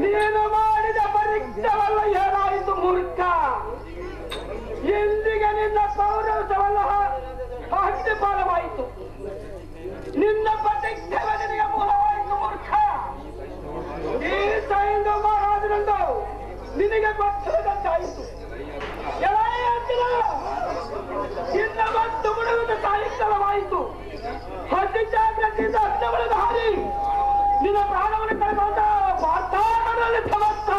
ನೀನು ಮಾಡಿದ ಪರೀಕ್ಷೆವಲ್ಲ ಏನಾಯಿತು ಮೂರ್ಖ? ಎಂದಿಗೆ ನಿನ್ನ ಪೌರಸವಲ್ಲ ಅಗ್ನಿಪಾಲವಾಯಿತು. ನಿನ್ನ ಪ್ರತಿಜ್ಞೆ ನಿನಗೆ ಮೂಲವಾಯಿತು ಮೂರ್ಖ. ಈ ಸೈನ್ಯ ಮಹಾರಾಜನಂದು ನಿನಗೆ ಗೊತ್ತಿಲ್ಲದಂತಾಯಿತು. ಇನ್ನ ಮತ್ತು ಮುಳುವುದು ಸಾಯಂಕಾಲವಾಯಿತು. ಅತಿ ಜಾಗ್ರತೆಯಿಂದ ಅಗ್ನವಳದ ಹಾರಿ ನಿನ್ನ ಪ್ರಾಣವನ್ನು ಕಳೆದ ವಾತಾವರಣದಲ್ಲಿ ಸಮರ್ಥ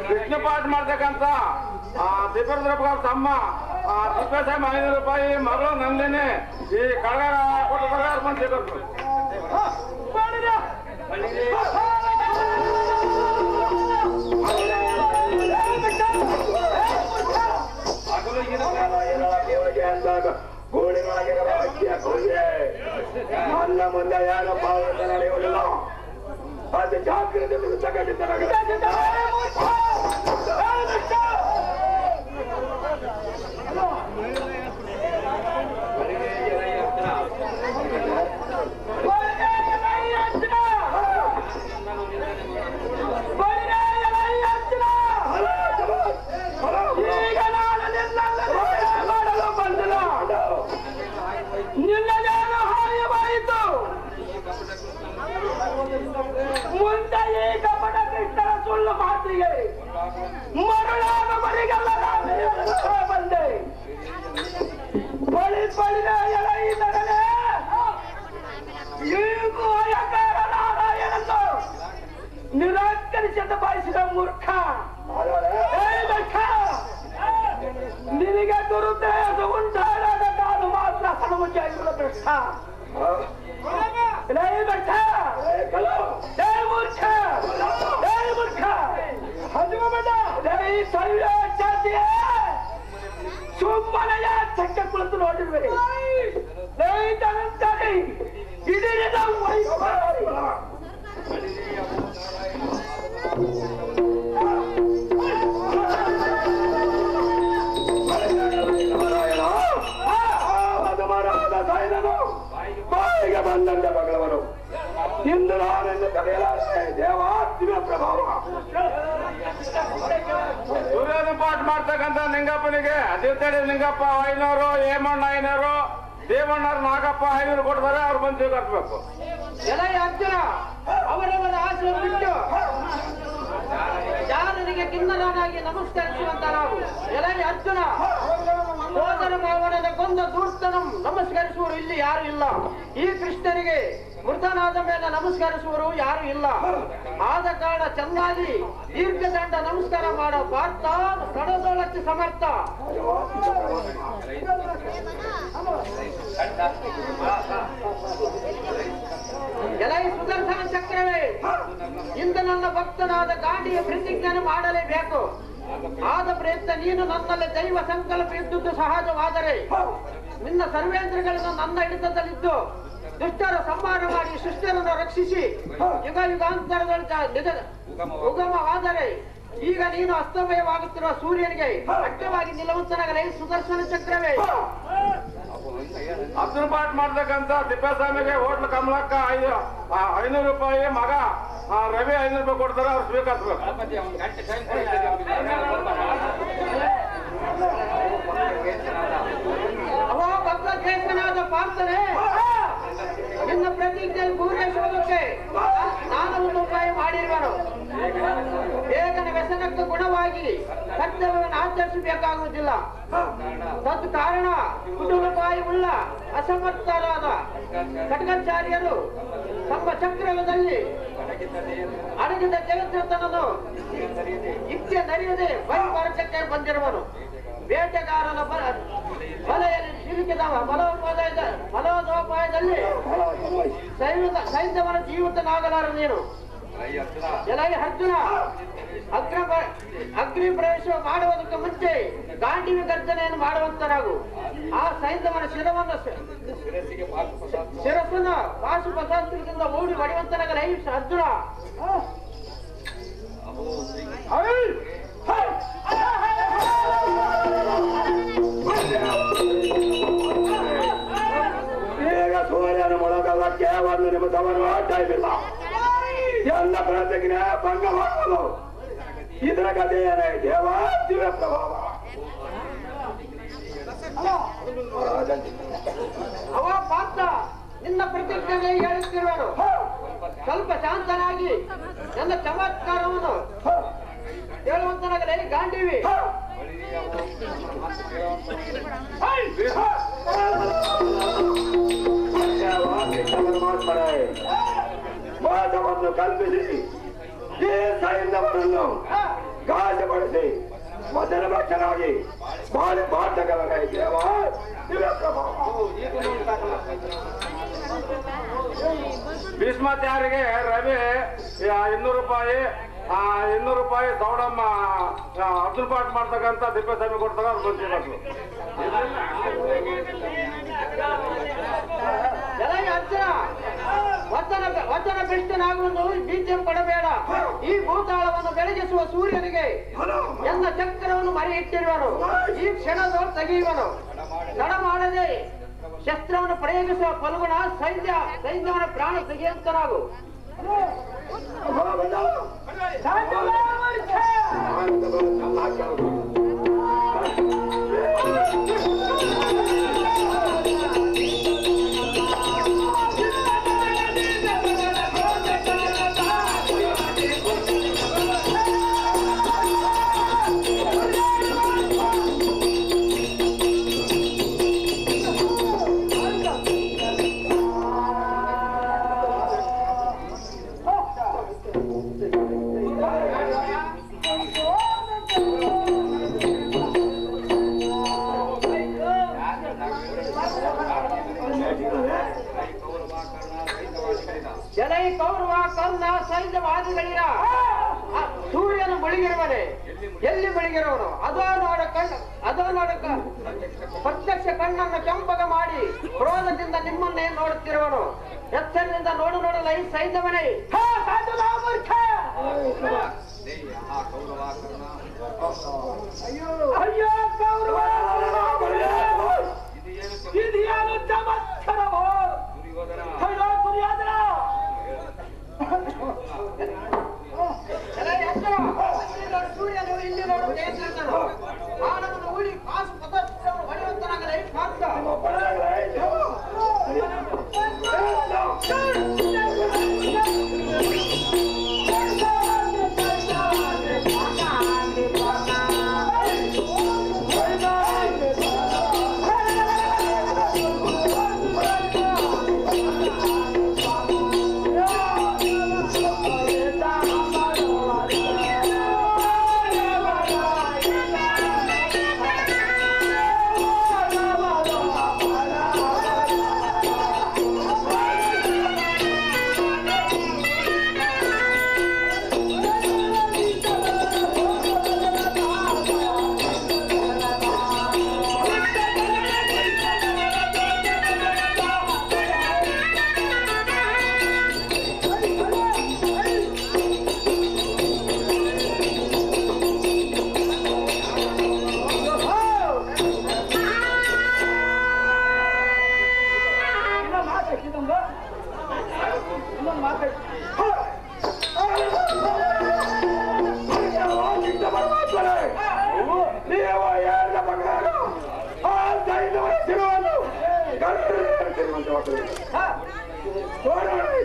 ಕೃಷ್ಣ ಪಾಠ ಮಾಡ್ತಕ್ಕಂತ ತಿಪ್ಪೇಂದ್ರಪ್ಪ ತಮ್ಮ ತಿಪ್ಪೇಸ್ವಾಮಿ 500 ರೂಪಾಯಿ ಮರು ನಂದಿನಿ ಈ ಕಳಗ ಕೊಟ್ಟು ಪ್ರಕಾರ ಬಂದು ನನ್ನ ಮುಂದೆ ಯಾರು ಪಾವತ ನಡೆಯುವುದಿಲ್ಲ. ಅದು ಜಾಗ್ರತೆ ಮುಂದೆ ಈ ಕಪಟ ಕೃಷ್ಣರ ಸುಳ್ಳು ಮಾತಿಗೆ ಮರಳಾದ ಮರಿಗೆಲ್ಲ ಬಂದೆ. ಬಳಿ ಬಳಿದ ಎಳೆಯಿದರನೆ ಈಗೂ ಅಯಕಾರ ನಾರಾಯಣನ್ನು ನಿರಾಕರಿಸದ ಬಯಸಿದ ಮೂರ್ಖ. ನಿನಗೆ ದುರುದ್ದೇಶ ಉಂಟಾದಾಗ ನಾನು ಮಾತ್ರ ಹನುಮುಖಿಯಾಗಿರುವ ಕೃಷ್ಣ. ಸುಮ್ಮನೆಯ ಚಕ್ಕೆ ಕುಳಿತು ನೋಡಿರುವೆ ಇಡೀ ಬಾಯಿಗೆ ಬಂದಂತೆ ಭಗವನು ಇಂದು ನಾನೆಂದು ಕರೆಯಲಾರೆ ದೇವಾತ್ಮ ಪ್ರಭಾವ. ಸೂರ್ಯನ ಪಾಠ ಮಾಡ್ತಕ್ಕಂಥ ನಿಂಗಪ್ಪನಿಗೆ ಅದಿರ್ತೇಳಿ ನಿಂಗಪ್ಪ 500, ಹೇಮಣ್ಣ 500, ದೇವಣ್ಣರು ನಾಗಪ್ಪ 500 ಕೊಡ್ತಾರೆ. ಅವ್ರು ಬಂದು ಸ್ವೀಕರಿಸಬೇಕು. ಎಲೈ ಅರ್ಜುನ, ಅವರವರ ಆಶ್ರಮ ಬಿಟ್ಟು ಜಾರನಿಗೆ ಕಿನ್ನರನಾಗಿ ನಮಸ್ಕರಿಸುವಂತ ನಾವು. ಎಲೈ ಅರ್ಜುನ, ಸೋದರ ಮಾವನದ ಕೊಂದ ದೂರ್ತನಂ ನಮಸ್ಕರಿಸುವರು ಇಲ್ಲಿ ಯಾರು ಇಲ್ಲ. ಈ ಕೃಷ್ಣನಿಗೆ ಮೃತನಾದ ಮೇಲೆ ನಮಸ್ಕರಿಸುವರು ಯಾರು ಇಲ್ಲ. ಆದ ಕಾರಣ ಚೆನ್ನಾಗಿ ದೀರ್ಘದಂಡ ನಮಸ್ಕಾರ ಮಾಡೋ ಪಾರ್ಥ ಕಡದೊಳಕ್ಕೆ ಸಮರ್ಥ. ಎಲೈ ಸುದರ್ಶನ ಚಕ್ರವೇ, ಇಂದು ನನ್ನ ಭಕ್ತನಾದ ಗಾಂಡಿಯ ಪ್ರತಿಜ್ಞಾನ ಮಾಡಲೇಬೇಕು. ಆದ ಪ್ರಯತ್ನ ನೀನು ನನ್ನಲ್ಲಿ ದೈವ ಸಂಕಲ್ಪ ಇದ್ದುದು ಸಹಜವಾದರೆ ನಿನ್ನ ಸರ್ವೇಂದ್ರಗಳನ್ನು ನನ್ನ ಹಿಡಿತದಲ್ಲಿದ್ದು ದುಷ್ಟರ ಸಂಹಾರ ಮಾಡಿ ಶಿಷ್ಟರನ್ನು ರಕ್ಷಿಸಿ ಯುಗ ಯುಗಾಂತರದಲ್ಲಿ ಉಗಮವಾದರೆ ಈಗ ನೀನು ಅಸ್ತಮಯವಾಗುತ್ತಿರುವ ಸೂರ್ಯನಿಗೆ ಅಡ್ಡವಾಗಿ ನಿಲ್ಲುವಂತನಾಗಲೇ ಸುದರ್ಶನ ಚಕ್ರವೇ. ಅರ್ಜುನ ಪಾಠ ಮಾಡ್ತಕ್ಕಂಥ ತಿಪ್ಪೇಸ್ವಾಮಿಗೆ ಹೋಟ್ಲು ಕಮಲಕ್ಕ 500 ರೂಪಾಯಿ, ಮಗ ರವಿ 500 ರೂಪಾಯಿ ಕೊಡ್ತಾರೆ. ಅವ್ರು ಸ್ವೀಕರಿಸಬೇಕು. ಅವೋ ಭಕ್ತ ಶ್ರೇಷ್ಠನಾದ ಪಾರ್ಥನೆ, ನಿನ್ನ ಪ್ರತಿಜ್ಞೆ ಪೂರೈಸುವುದಕ್ಕೆ 400 ರೂಪಾಯಿ ಮಾಡಿರುವನು. ಬೇಗನೆ ವ್ಯಸನಕ್ಕೆ ಗುಣವಾಗಿ ಕರ್ತವ್ಯವನ್ನು ಆಚರಿಸಬೇಕಾಗುವುದಿಲ್ಲ. ತತ್ ಕಾರಣ ಕುಟುಂಬಾಯಿ ಉಳ್ಳ ಅಸಮರ್ಥರಾದ ಖಡ್ಗಾಚಾರ್ಯರು ತಮ್ಮ ಚಕ್ರದಲ್ಲಿ ಅಡಗಿದ ಜಗತ್ತನ್ನು ಇಚ್ಛೆ ನರಿಯದೆ ಬಹಿರ್ಭಾರತಕ್ಕೆ ಬಂದಿರುವನು. ಬೇಟೆಗಾರನ ಬಲೆಯಲ್ಲಿ ಸಿಲುಕಿದ ಫಲೋದೋಪಾಯದಲ್ಲಿ ಸೈನ್ಯವನ ಜೀವಿತನಾಗಲಾರ ನೀನು. ಎಲಾಗಿ ಅರ್ಜುನ ಅಗ್ನಿ ಪ್ರವೇಶ ಮಾಡುವುದಕ್ಕೆ ಮುಂಚೆ ಗಾಂಡಿವಿ ಗರ್ಜನೆಯನ್ನು ಮಾಡುವಂತನಾಗು. ಆ ಸೈಂಧವನ ಶಿರಸ್ಸನ್ನು ಪಾಶುಪತಾಸ್ತ್ರದಿಂದ ಓಡಿ ಹೊಡೆಯುವಂತನಾಗಲ್ಲ ಅರ್ಜುನ. ಈಗ ಸೂರ್ಯನ ಮೊಳಗಲ್ಲಕ್ಕೆ ಒಂದು ನಿಮಿಷವನ್ನು ಟೈಮಿಲ್ಲ. ಎಲ್ಲ ಪ್ರತಿಜ್ಞೆ ಭಂಗವಾಗಲು ಇದರ ಕಥೆ ದೇವ ದಿವ್ಯ ಪ್ರಭಾವ. ಅವ ಪಾತ್ರ ನಿನ್ನ ಪ್ರತಿಜ್ಞೆ ಹೇಳುತ್ತಿರುವನು. ಸ್ವಲ್ಪ ಶಾಂತನಾಗಿ ನನ್ನ ಚಮತ್ಕಾರವನ್ನು ಹೇಳುವಂತನಾಗಲೇ ಗಾಂಡೀವಿ. ವಾದವನ್ನು ಕಲ್ಪಿಸಿ ಈ ಸೈನ್ಯವರನ್ನು ಗಾಯಪಡಿಸಿ ಮೊದಲ ಭಕ್ತನಾಗಿ ಬಾಟಗಲರ ದೇವ ದಿವ್ಯ ಪ್ರಭಾವ. ಭೀಷ್ಮಾಚಾರ್ಯರಿಗೆ ರವಿ 200 ರೂಪಾಯಿ 200 ರೂಪಾಯಿ ಸೌಡಮ್ಮ ಅರ್ಜುನ್ ಪಾಠ ಮಾಡ್ತಕ್ಕಂಥ ದಿಪ್ಪಸ್ವಾಮಿ ಕೊಡ್ತಾಗ ಅವ್ರು ಬಂದಿರೋದು. ಅರ್ಜುನ ವಚನ ಭ್ರಷ್ಟನಾಗುವುದು ಬೀಜ ಪಡಬೇಡ. ಈ ಭೂತಾಳವನ್ನು ಬೆಳಗಿಸುವ ಸೂರ್ಯನಿಗೆ ಎಲ್ಲ ಚಕ್ರವನ್ನು ಮರೆ ಇಟ್ಟಿರುವನು. ಈ ಕ್ಷಣದ ತೆಗೆಯುವನು. ತಡ ಮಾಡದೆ ಶಸ್ತ್ರವನ್ನು ಪ್ರಯೋಗಿಸುವ ಫಲ್ಗುಣ ಸೈನ್ಯವನ ಪ್ರಾಣ ತೆಗೆಯುವಂತನಾಗು. ಎಲೈ ಕೌರವ ಕರ್ಣ ಸೈನ್ಯವಾದಿಗಳಿರ ಸೂರ್ಯನು ಮುಳುಗಿರುವನೆ. ಎಲ್ಲಿ ಮುಳುಗಿರುವನು ಅದೋ ನೋಡಕ ಪ್ರತ್ಯಕ್ಷ ಕಣ್ಣನ್ನು ಕೆಂಪಗ ಮಾಡಿ ಕ್ರೋಧದಿಂದ ನಿಮ್ಮನ್ನೇ ನೋಡುತ್ತಿರುವನು. ಎಚ್ಚರದಿಂದ ನೋಡಲ ಈ ಸೈನ್ಯವನೇ. ಅಯ್ಯೋ ಕೌರವ ಇದೇನು ಚಮತ್ಕಾರವೋ ದುರ್ಯೋಧನ. ಸೂರ್ಯನು ಇಲ್ಲಿ ನೋಡು ಬಾಣವನ್ನು ಉಳಿ ಕಾಸು ಪದಾರ್ಥವನ್ನು ಹೊಡೆಯುವಂತನಾಗಲೇ ಮಾತ್ರ.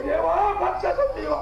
ದೇವ ಭಕ್ತ ಸುತ್ತೀವ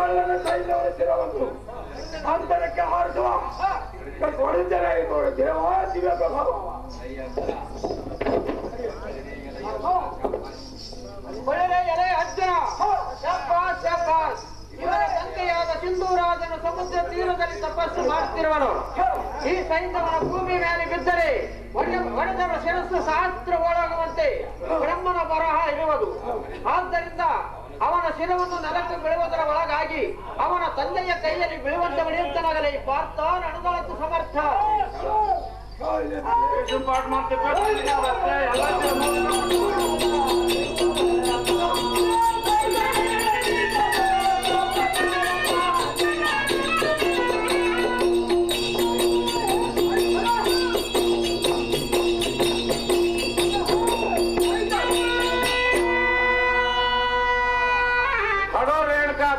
ಕಳ್ಳನ ಸೈನ್ಯವರ ಶಿರವನ್ನು ಅಂತರಕ್ಕೆ ಹಾರಿಸುವ ಕೊಡಿದ್ದನಾಯಿತು ದೇವ ದಿವ್ಯ ಪ್ರಭಾವ. ಒಳ್ಳೆ ಎಲೆ ಅರ್ಜುನ ಶಬ್ಬಾಸ್ ಶಬ್ಬಾಸ್. ಇವರ ತಂದೆಯಾದ ಸಿಂಧೂರಾಜನು ಸಮುದ್ರ ತೀರದಲ್ಲಿ ತಪಸ್ಸು ಮಾಡುತ್ತಿರುವನು. ಈ ಸೈನ್ಯವನ ಭೂಮಿ ಮೇಲೆ ಬಿದ್ದರೆ ಒಡೆದರ ಶಿರಸ್ಸು ಸಹಸ್ರ ಒಳಗುವಂತೆ ಬ್ರಹ್ಮನ ಬರಹ ಇರುವುದು. ಆದ್ದರಿಂದ ಅವನ ಶಿರವನ್ನು ನೆಲಕ್ಕೆ ಬೀಳುವುದರ ಒಳಗಾಗಿ ಅವನ ತಂದೆಯ ಕೈಯಲ್ಲಿ ಬೀಳುವಂತೆ ಬಡಿಯುತ್ತನಾಗಲೇ ಪಾರ್ಥ ನಡೆದಾಳತ್ತು ಸಮರ್ಥ. ಪಾಠ ಮಾಡ್ತೀವಿ.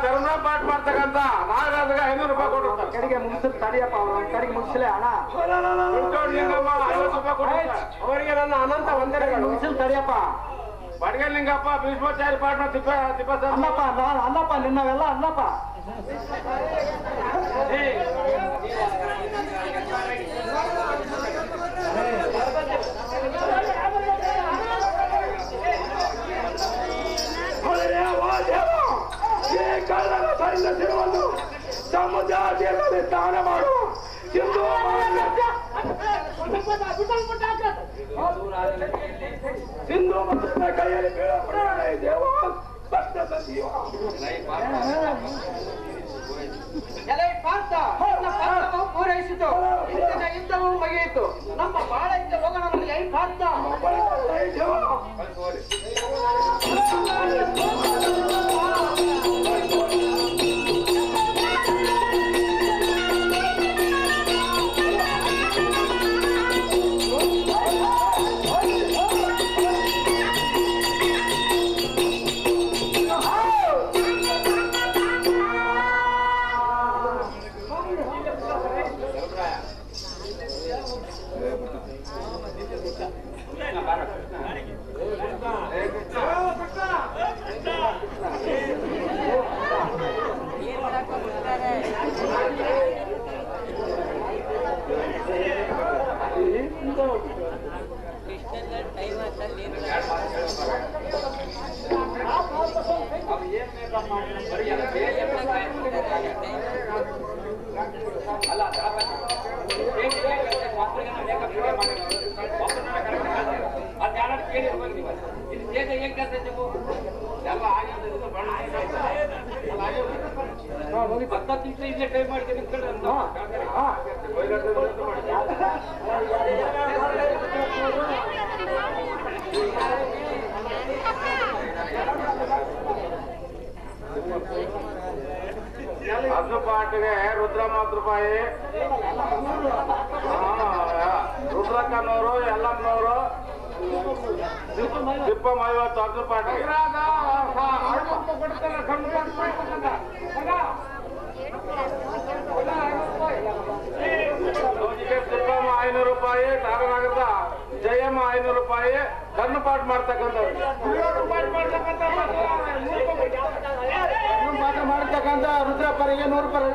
ಧರ್ಮ ಪಾಠ ಮಾಡ್ತಕ್ಕಂತ ನಾಗರಾಜಗೆ 500 ರೂಪಾಯಿ ಕೊಟ್ಟಿರ್ತಾರೆ. ಕಡೆಗೆ ಮುಗಿಸ್ ತಡಿಯಪ್ಪ, ಕಡೆಗೆ ಮುಗಿಸಲೇ ಹಣ ಲಿಂಗಮ್ಮ 50 ರೂಪಾಯಿ ಕೊಟ್ಟಿರ್ತಾರೆ. ಅವರಿಗೆ ನನ್ನ ಅನಂತ ವಂದನೆಗಳು. ಮುಗಿಸಲ್ ತಡಿಯಪ್ಪ. ಬಡಗಲ್ ಲಿಂಗಪ್ಪ ಭೀಷ್ಮಾಚಾರ್ಯ ಪಾಠ ತಿಪ್ಪ ಅಲ್ಲಪ್ಪ ಅಲ್ಲಪ್ಪ ನಿನ್ನವೆಲ್ಲ ಅಲ್ಲಪ್ಪ. ಕಳ್ಳನ ಸೈನ್ಯ ಶಿರವನ್ನು ಸಮುದ್ರ ತೀರದಲ್ಲಿ ಸ್ನಾನ ಮಾಡುವ ಸಿಂಧು ಮಂತ್ರನ ಕೈಯಲ್ಲಿ ಬೀಳಪಡೇ ದೇವ ಭಕ್ತ ಸಜೀವ. ಎಲೆ ಪಾರ್ಥ ಪೂರೈಸಿತು. ಇಂದಿನ ಯುದ್ಧವೂ ಮುಗಿಯಿತು. ನಮ್ಮ ಬಾಳಕ್ಕೆ ಹೋಗೋಣ. ಎೈ ಪಾರ್ಥ ಹಸು ಪಾಟಿಗೆ ರುದ್ರ 30 ರೂಪಾಯಿ, ರುದ್ರಕ್ಕನವರು, ಎಲ್ಲಮ್ಮನವರು, ತಿಪ್ಪ 50 ಹಸು ಪಾಟಿಗೆ. ತಿಪ್ಪಮ್ಮ 500 ರೂಪಾಯಿ, ತಾರನಗರದ ಜಯಮ್ಮ 500 ರೂಪಾಯಿ, ಕಣ್ಣು ಪಾಠ ಮಾಡ್ತಕ್ಕಂಥವ್ರು ಪಾಠ ಮಾಡ್ತಕ್ಕಂಥ ರುದ್ರಪ್ಪರಿಗೆ 100 ರೂಪಾಯಿ.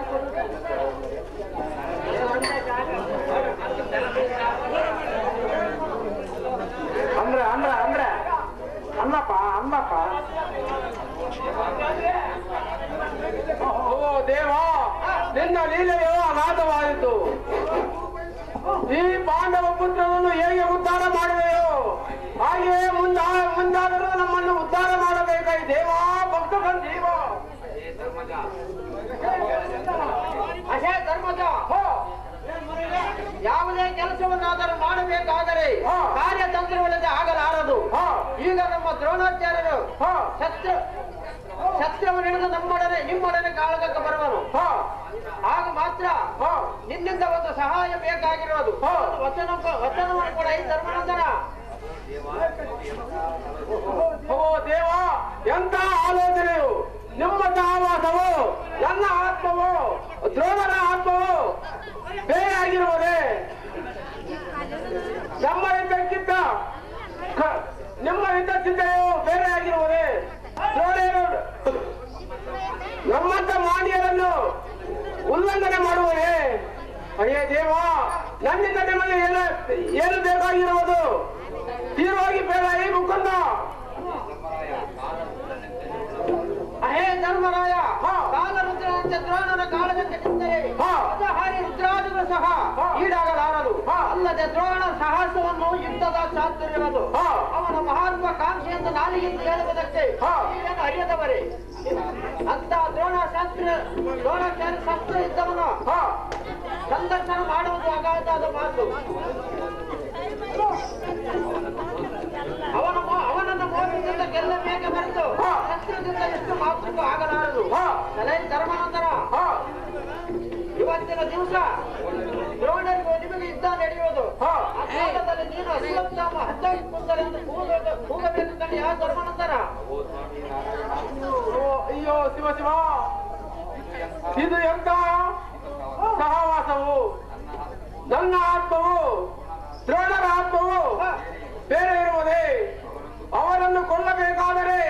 ಅಂದ್ರೆ ಅಂದ್ರೆ ಅಂದ್ರೆ ಅಲ್ಲಪ್ಪ ಅಲ್ಲಪ್ಪ. ಓ ದೇವ, ನಿನ್ನ ಲೀಲೆಯೋ ಅನಾಥವಾಯಿತು. ಈ ಪಾಂಡವ ಪುತ್ರನನ್ನು ಹೇಗೆ ಉದ್ಧಾರ ಮಾಡಿದೆಯೋ ಹಾಗೆಯೇ ಮುಂದಾದರೂ ನಮ್ಮನ್ನು ಉದ್ಧಾರ ಮಾಡಬೇಕಾಗಿ ದೇವ. ಭಕ್ತ ಸಂಜೀವ ಅಶೇ ಧರ್ಮಜ, ಯಾವುದೇ ಕೆಲಸವನ್ನಾದರೂ ಮಾಡಬೇಕಾದರೆ ಕಾರ್ಯತಂತ್ರವಿಲ್ಲದೆ ಆಗಲಾರದು. ಈಗ ನಮ್ಮ ದ್ರೋಣಾಚಾರ್ಯರು ಶಸ್ತ್ರವನ್ನು ಹಿಡಿದು ನಿಮ್ಮೊಡನೆ ಕಾಳಗಕ್ಕೆ ಬರುವನು. ಆಗ ಮಾತ್ರ ನಿನ್ನಿಂದ ಒಂದು ಸಹಾಯ ಬೇಕಾಗಿರೋದು. ವಚನವನ್ನು ಕೂಡ ಈ ಧರ್ಮನಂದನ. ಓ ದೇವ, ಎಂತ ಆಲೋಚನೆಯು! ನಿಮ್ಮ ಸಹವಾಸವು ನನ್ನ ಆತ್ಮವು ದ್ರೋಣರ ಆತ್ಮವು ಬೇರೆಯಾಗಿರುವುದೇ. ನಮ್ಮಲ್ಲಿದ್ದಕ್ಕಿಂತ ನಿಮ್ಮಲ್ಲಿದ್ದ ಚಿಂತೆಯು ಬೇರೆಯಾಗಿರುವುದೇ. ದ್ರೋಣರು ನಮ್ಮಂತ ಮಾಡಿ ಏನು ಬೇಕಾಗಿರುವುದು? ತೀರ್ವಾಗಿ ಬೇಡ ಈ ಮುಕುಂದ. ಅಹೇ ಧರ್ಮರಾಯ, ಕಾಲರುದ್ರನಂತೆ ದ್ರೋಣನ ಕಾಳಗಕ್ಕೆ ನಿಂತರೆ ಹಾರಿ ರುದ್ರಾದಿಗಳು ಸಹ ಈಡಾಗಲಾರದು. ಅಲ್ಲದೆ ದ್ರೋಣ ಸಾಹಸವನ್ನು ಯುದ್ಧದ ಚಾತುರ್ಯವನ್ನು ಅವನ ಮಹಾತ್ವಾಕಾಂಕ್ಷೆಯನ್ನು ನಾಲಿಗೆಂದು ಹೇಳುವುದಕ್ಕೆ ನೀವೇನು ಅರಿಯದವರೇ? ಅಂತ ದ್ರೋಣಾಚಾರ್ಯ ಶಸ್ತ್ರ ಯುದ್ಧವನ್ನು ಸಂದರ್ಶನ ಮಾಡುವುದು ಅಗಾಧವಾದ ಮಾತು. ಅವನನ್ನು ಮೋಸದಿಂದ ಗೆಲ್ಲಬೇಕೆ ಮರೆತು ಶಸ್ತ್ರದಿಂದ ಎಷ್ಟು ಮಾತೃಗೂ ಆಗಲಾರದು. ತಲೆ ಧರ್ಮಾನಂದರ, ಇವತ್ತಿನ ದಿವಸ ದ್ರೋಣರಿಗೂ ನಿಮಗೆ ಯುದ್ಧ ನಡೆಯುವುದು. ಆ ಕಾಲದಲ್ಲಿ ನೀನು ಅಶ್ವತ್ಥಾಮ ಹತ್ತೊಂಬತ್ತರೆಂದು ಕೂಗಬೇಕು ಕಣಿ ಆ ಧರ್ಮಾನಂದರ. ಅಯ್ಯೋ ಶಿವ ಶಿವ, ಇದು ಎಂತ ಸಹವಾಸವು? ನನ್ನ ಆತ್ಮವು ದ್ರೋಣರ ಆತ್ಮವು ಬೇರೆ ಇರುವುದೇ? ಅವರನ್ನು ಕೊಲ್ಲಬೇಕಾದರೆ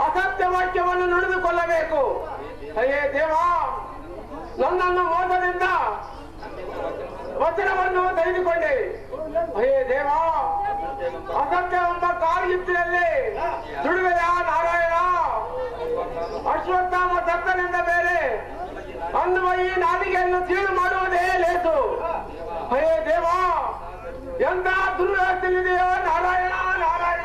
ಅಸತ್ಯ ವಾಕ್ಯವನ್ನು ನುಡಿದುಕೊಳ್ಳಬೇಕು. ಅಯ್ಯೇ ದೇವ, ನನ್ನನ್ನು ಮೋಸದಿಂದ ವಚನವನ್ನು ತೆಗೆದುಕೊಂಡೆ. ಅಯ್ಯೇ ದೇವ, ಅಸತ್ಯವೆಂಬ ಕಾಳಗಿತ್ತಿನಲ್ಲಿ ದುಡಿವೆಯ ನಾರಾಯಣ. ಅಶ್ವತ್ಥಾಮ ದತ್ತನಿಂದ ಬೇರೆ ಅನ್ನುವ ಈ ನಾಲಿಗೆಯನ್ನು ಸೀಳು ಮಾಡುವುದೇ ಲೇಸು. ಅಯ್ಯೇ ದೇವ, ಎಂತ ದುರ್ವ್ಯವಸ್ಥೆಯಿದೆಯೋ ನಾರಾಯಣ ನಾರಾಯಣ.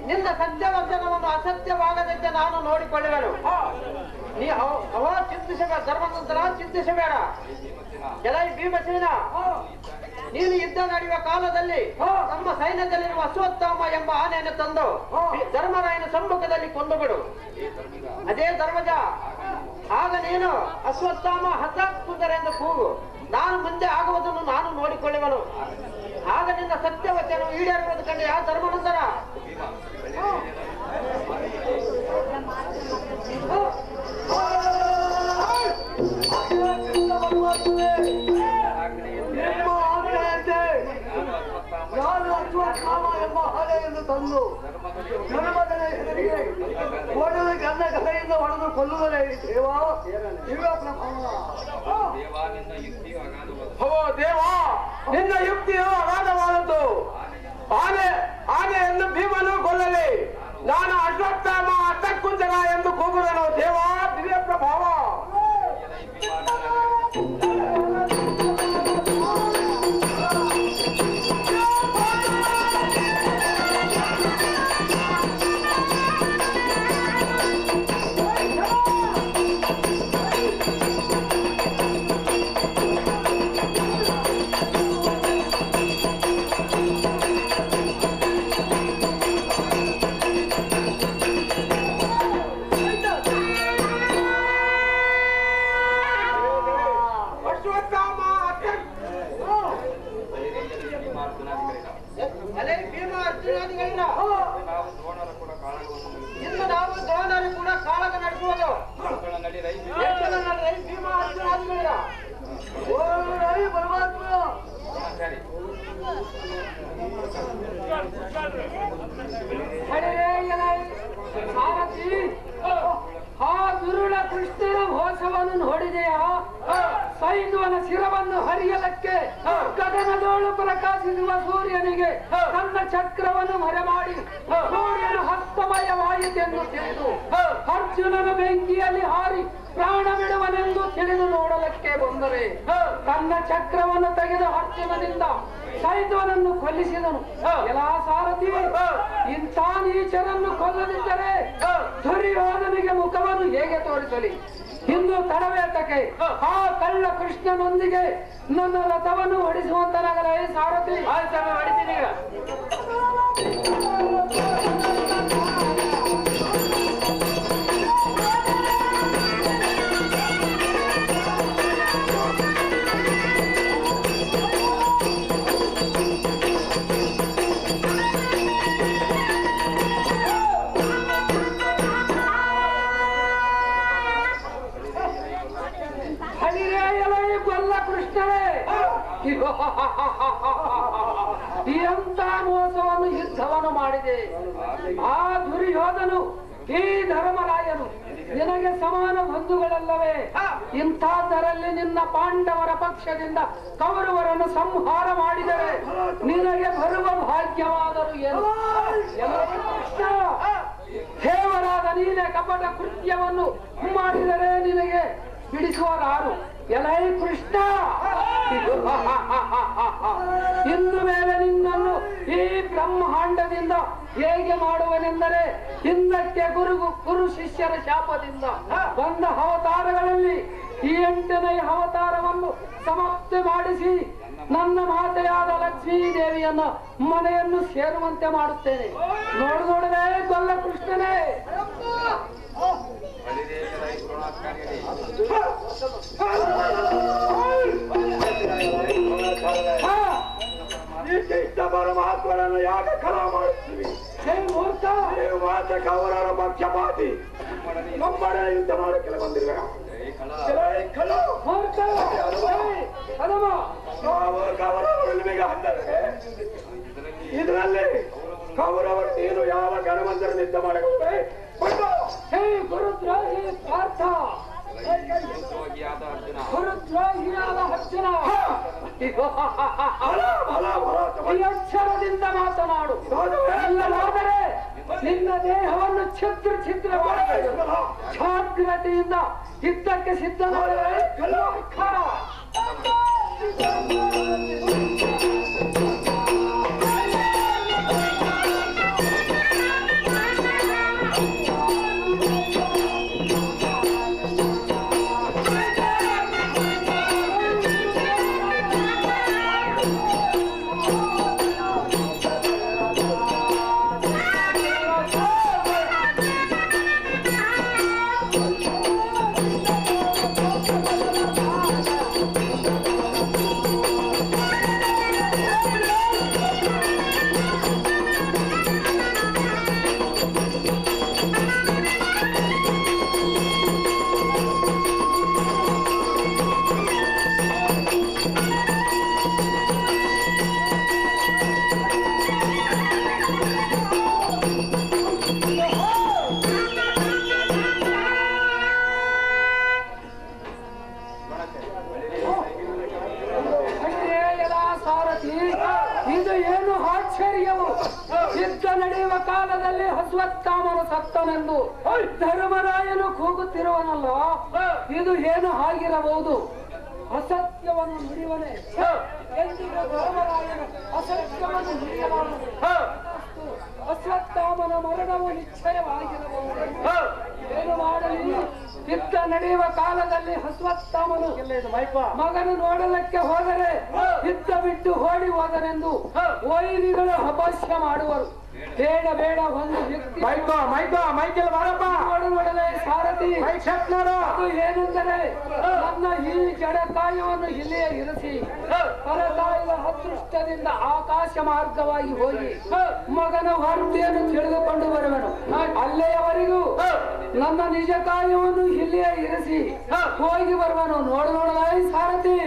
ನಿನ್ನ ಸತ್ಯವಚನವನ್ನು ಅಸತ್ಯವಾಗದಂತೆ ನಾನು ನೋಡಿಕೊಳ್ಳುವೆನು. ನೀ ಚಿಂತಿಸಬೇಡ ಧರ್ಮನಂತರ, ಚಿಂತಿಸಬೇಡ. ಎಲೈ ಭೀಮಸೇನ, ನೀನು ಯುದ್ಧ ನಡೆಯುವ ಕಾಲದಲ್ಲಿ ನಮ್ಮ ಸೈನ್ಯದಲ್ಲಿರುವ ಅಶ್ವತ್ಥಾಮ ಎಂಬ ಆನೆಯನ್ನು ತಂದು ಧರ್ಮರಾಯನ ಸಮ್ಮುಖದಲ್ಲಿ ಕೊಂದುಬಿಡು. ಅದೇ ಧರ್ಮಜ, ಆಗ ನೀನು ಅಶ್ವತ್ಥಾಮ ಹತಾತ್ಮರೆಂದು ಕೂಗು. ನಾನು ಮುಂದೆ ಆಗುವುದನ್ನು ನಾನು ನೋಡಿಕೊಳ್ಳುವೆನು. ಆಗ ನಿನ್ನ ಸತ್ಯವಚನ ಈಡೇರುವುದು ಕಂಡು ಯಾವ ಧರ್ಮನಂತರ. ನಾನು ಅಶ್ವತ್ಥಾಮ ಎಂಬ ಆನೆಯನ್ನು ತಂದು ಧರ್ಮದ ಹೆಸರಿಗೆ ಓಡಲು ಗಂಧ ಕಲೆಯಿಂದ ಹೊಡೆದು ಕೊಲ್ಲುವುದೇ ದೇವ. ದೇವ, ನಿನ್ನ ಯುಕ್ತಿಯು ಅಗಾಧವಾದದ್ದು. ಆನೆಯನ್ನು ಭೀಮನು ಕೊಲ್ಲಲಿ, ನಾನು ಅಶ್ವತ್ಥಾಮ ಹತ್ತಕ್ಕುಂಜಗ ಎಂದು ಕೂಗುವೆನು. ದೇವ, ದಿವ್ಯ ಪ್ರಭಾವ. ಇನ್ನು ನಾವು ದ್ರೋಣರು ಕೂಡ ಕಾಳಗ ನಡೆಸುವುದು. ಆ ದುರುಳ ಕೃಷ್ಣನ ಮೋಸವನ್ನು ನೋಡಿದೆಯಾ? ಸೈನ್ಯವನ ಶಿರವನ್ನು ಹರಿಯಲಕ್ಕೆ ಗಗನದೋಳು ಪ್ರಕಾಶಿಸುವ ಸೂರ್ಯನಿಗೆ ತನ್ನ ಚಕ್ರವನ್ನು ಮರೆಮಾಡಿ ಸೂರ್ಯನ ಹಸ್ತಮಯವಾಯಿತೆಂದು ತಿಳಿದು ಅರ್ಜುನನ ಬೆಂಕಿಯಲ್ಲಿ ಹಾರಿ ಪ್ರಾಣ ಬಿಡುವನೆಂದು ತಿಳಿದು ನೋಡಲಕ್ಕೆ ಬಂದರೆ ತನ್ನ ಚಕ್ರವನ್ನು ತೆಗೆದು ಅರ್ಜುನನಿಂದ ಸೈನ್ಯವನನ್ನು ಕೊಲ್ಲಿಸಿದನು. ಎಲ್ಲಾ ಸಾರಥಿ, ಇಂಥ ನೀಚರನ್ನು ಕೊಲ್ಲದಿದ್ದರೆ ದುರ್ಯೋಧನಿಗೆ ಮುಖವನ್ನು ಹೇಗೆ ತೋರಿಸಲಿ? ಇಂದು ತಡವೇತಕ್ಕೆ ಆ ಕಳ್ಳ ಕೃಷ್ಣನೊಂದಿಗೆ ನನ್ನ ರಥವನ್ನು ಹೊಡಿಸುವಂತನಾಗಲೇ ಸಾರಥಿ. ಹೊಡಿತೀನಿ. ಎಂತ ಮೋಸವನ್ನು ಯುದ್ಧವನ್ನು ಮಾಡಿದೆ ಆ ದುರ್ಯೋಧನು. ಈ ಧರ್ಮರಾಯನು ನಿನಗೆ ಸಮಾನ ಬಂಧುಗಳಲ್ಲವೇ? ಇಂಥದ್ದರಲ್ಲಿ ನಿನ್ನ ಪಾಂಡವರ ಪಕ್ಷದಿಂದ ಕೌರವರನ್ನು ಸಂಹಾರ ಮಾಡಿದರೆ ನಿನಗೆ ಬರುವ ಭಾಗ್ಯವಾದರೂ ಏನು? ದೇವರಾದ ನೀನೆ ಕಪಟ ಕೃತ್ಯವನ್ನು ಮಾಡಿದರೆ ನಿನಗೆ ಬಿಡಿಸುವರಾರು? ಎಲೈ ಕೃಷ್ಣ, ಇನ್ನು ಮೇಲೆ ನಿನ್ನನ್ನು ಈ ಬ್ರಹ್ಮಾಂಡದಿಂದ ಹೇಗೆ ಮಾಡುವನೆಂದರೆ ಹಿಂದಕ್ಕೆ ಗುರು ಶಿಷ್ಯರ ಶಾಪದಿಂದ ಬಂದ ಅವತಾರಗಳಲ್ಲಿ ಈ 8ನೇ ಅವತಾರವನ್ನು ಸಮಾಪ್ತಿ ಮಾಡಿಸಿ ನನ್ನ ಮಾತೆಯಾದ ಲಕ್ಷ್ಮೀ ದೇವಿಯನ್ನು ಮನೆಯನ್ನು ಸೇರುವಂತೆ ಮಾಡುತ್ತೇನೆ. ನೋಡದೆ ಗೊಲ್ಲ ಕೃಷ್ಣನೇ. ಪರಮಾತ್ಮರನ್ನು ಯಾಕೆ ಕಲ ಮಾಡುತ್ತೀವಿ? ಮಾತ ಕೌರವರ ಪಕ್ಷಪಾತಿ ನಮ್ಮಡೆ ಯುದ್ಧ ಮಾಡಕ್ಕೆಲ್ಲ ಬಂದಿರುವೆ. ಕೌರವರಲ್ಲಿ ಬೇಗ ಅಂದರೆ ಇದರಲ್ಲಿ ಕೌರವರು ನೀನು ಯಾವ ಗಣವಂತರ ಯುದ್ಧ ಮಾಡಕ್ಕೆ ಗುರುದ್ರೋಹಿ ಪಾರ್ಥ, ಗುರುದ್ರೋಹಿಯಾದ ಅರ್ಜುನ, ಈ ಅಕ್ಷರದಿಂದ ಮಾತನಾಡು. ಇಲ್ಲವಾದರೆ ನಿನ್ನ ದೇಹವನ್ನು ಛಿದ್ರ ಮಾಡಬೇಕು. ಜಾಗ್ರತೆಯಿಂದ ಯುದ್ಧಕ್ಕೆ ಸಿದ್ಧನಾದರೆ ಯುದ್ಧ ನಡೆಯುವ ಕಾಲದಲ್ಲಿ ಅಶ್ವತ್ಥಾಮನು ಸತ್ತನೆಂದು ಧರ್ಮರಾಯನು ಕೂಗುತ್ತಿರುವನಲ್ಲ, ಇದು ಏನು ಆಗಿರಬಹುದು? ಅಸತ್ಯವನ್ನು ನುಡಿವನೇ ಎಂದಿಗೂ ಧರ್ಮರಾಯನು ಅಸತ್ಯವನ್ನು ನುಡಿಯಲಾರನು. ಅಶ್ವತ್ಥಾಮನ ಮರಣವು ನಿಶ್ಚಯವಾಗಿರಬಹುದು. ಏನು ಮಾಡಲಿ? ಯುದ್ಧ ನಡೆಯುವ ಕಾಲದಲ್ಲಿ ಅಶ್ವತ್ಥಾಮನು ಮಗನು ನೋಡಲಕ್ಕೆ ಹೋದರೆ ಯುದ್ಧ ಬಿಟ್ಟು ಓಡಿ ಹೋದನೆಂದು ವೈರಿಗಳು ಅಪಹಾಸ್ಯ ಮಾಡುವರು. ಬೇಡ ಬೇಡ, ಒಂದು ವ್ಯಕ್ತಿ ಮೈಕೆಲ್ ಬಾರಪ್ಪ ನೋಡಲೇ ಸಾರಥಿ. ಅದು ಏನೆಂದರೆ ನನ್ನ ಈ ಜಡಕಾಯವನ್ನು ಇಲ್ಲಿಯೇ ಇರಿಸಿ ಪರತಾಯಿಯ ಅದೃಷ್ಟದಿಂದ ಆಕಾಶ ಮಾರ್ಗವಾಗಿ ಹೋಗಿ ಮಗನ ವಾರ್ತೆಯನ್ನು ತಿಳಿದುಕೊಂಡು ಬರುವನು. ಅಲ್ಲೆಯವರೆಗೂ ನನ್ನ ನಿಜ ಕಾಯವನ್ನು ಇಲ್ಲಿಯೇ ಇರಿಸಿ ಹೋಗಿ ಬರುವನು. ನೋಡಲಾಯಿ ಸಾರಥಿ.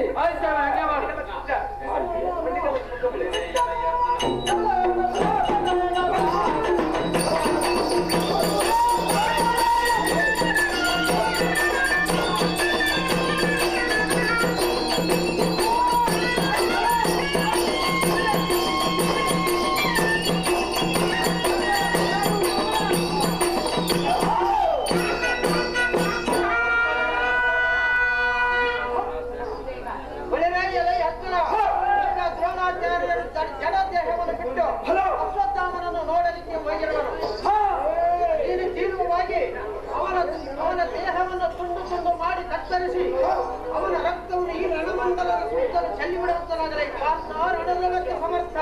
ಕತ್ತರಿಸಿ ಅವನ ರಕ್ತವನ್ನು ಈ ರಣಮಂಡಲದ ಸುತ್ತಲೂ ಚೆಲ್ಲಿಬಿಡುತ್ತಲಾದರೆ ಪಾತ್ರ ರಣರಂಗಕ್ಕೆ ಸಮರ್ಥ.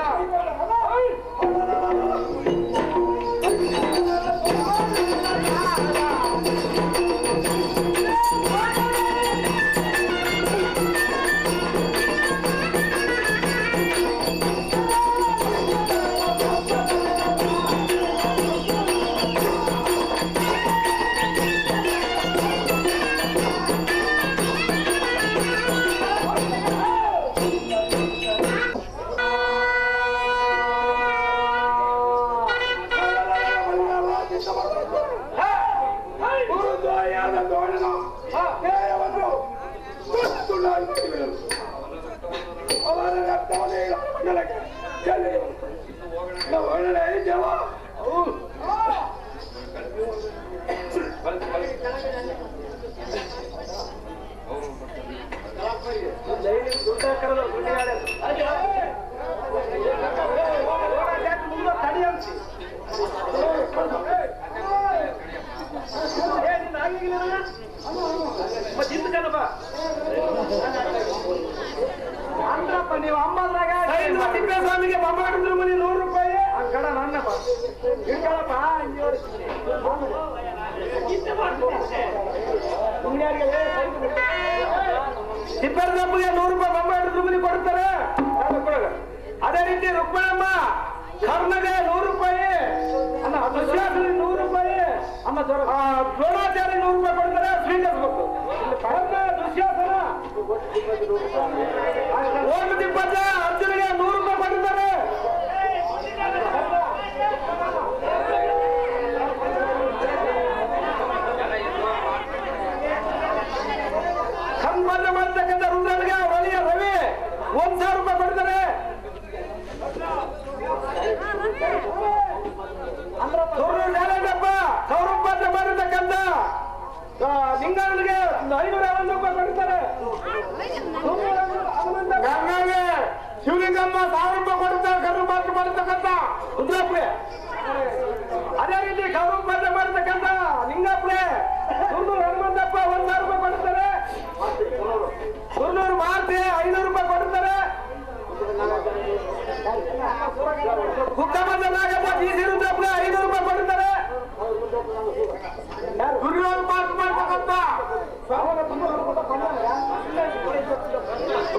ಅವರ ರಕ್ತವನ್ನೇ ಮಂಡಲಕ್ಕೆ ಚೆಲ್ಲಿ ಒಳ್ಳೆ ದೇವ ಅಂದ್ರಪ್ಪ ನೀವು ಅಮ್ಮದ್ರಾಗ ತಿಪ್ಪೇಸ್ವಾಮಿಗೆ ಬೊಮ್ಮಾಡಿದ್ರು ಮನಿ 100 ರೂಪಾಯಿ ಕಡ ನನ್ನಪ್ಪ ಇಟ್ಕೊಳಪ್ಪ ತಿಪ್ಪೇಸ್ವಾಮಿಗೆ 100 ರೂಪಾಯಿ ಬೊಮ್ಮಾಡಿದ್ರು ಮನಿ ಕೊಡ್ತಾರೆ. ಅದೇ ರೀತಿ ರುಕ್ಮಣಮ್ಮ ಕರ್ಣಗೆ 100 ರೂಪಾಯಿ, ದುಶ್ಯಾಸನ 100 ರೂಪಾಯಿ, ದ್ರೋಣಾಚಾರ್ಯ 100 ರೂಪಾಯಿ ಕೊಡ್ತಾರೆ, ಸ್ವೀಕರಿಸಬೇಕು. ಕರ್ಣ ದುಶ್ಯಾಸನ ಓಟದಿಪ್ಪತ್ತ ಅರ್ಜುನಿಗೆ 100 ರೂಪಾಯಿ ಕೊಡ್ತಾರೆ. ಸಂಪನ್ನ ಮಾಡ್ತಕ್ಕಂಥ ರುದ್ರನಿಗೆ ಒಲಿಯ ರವಿ 1,000 ರೂಪಾಯಿ ಕೊಡ್ತಾರೆ. ನಾರಾಯಣಪ್ಪ ಸೌರಭ್ಯ ಮಾಡಿರ್ತಕ್ಕಂಥ ಲಿಂಗನಿಗೆ 550 ರೂಪಾಯಿ ಕೊಡ್ತಾರೆ. ಗಂಗಾಗೆ ಶಿವಲಿಂಗಮ್ಮ 1000 ರೂಪಾಯಿ ಕೊಡ್ತಾರೆ. ಕರು ಮಾತ್ರ ಮಾಡಿರ್ತಕ್ಕಂಥ ರುದ್ರಪ್ಪೆ. ಅದೇ ರೀತಿ ಸೌರಭ್ಯ ಮಾಡಿರ್ತಕ್ಕಂಥ ಲಿಂಗಪ್ಪೆ ತುರ್ನೂರು ಹನುಮಂತಪ್ಪ 1,000 ರೂಪಾಯಿ ಕೊಡ್ತಾರೆ. ತುರ್ನೂರು ಮಾರ್ತಿ 500 ರೂಪಾಯಿ ಕೊಡ್ತಾರೆ. ಹುಕ್ಕಮಂದ ನಾಗಪ್ಪ ಟಿ.ಸಿ. ರುದ್ರಪ್ಪ 500 ರೂಪಾಯಿ ಕೊಡ್ತಾರೆ. ದುರ್ಯೋಗ ಮಾರ್ಕ್ ಮಾಡ್ತಕ್ಕಂಥ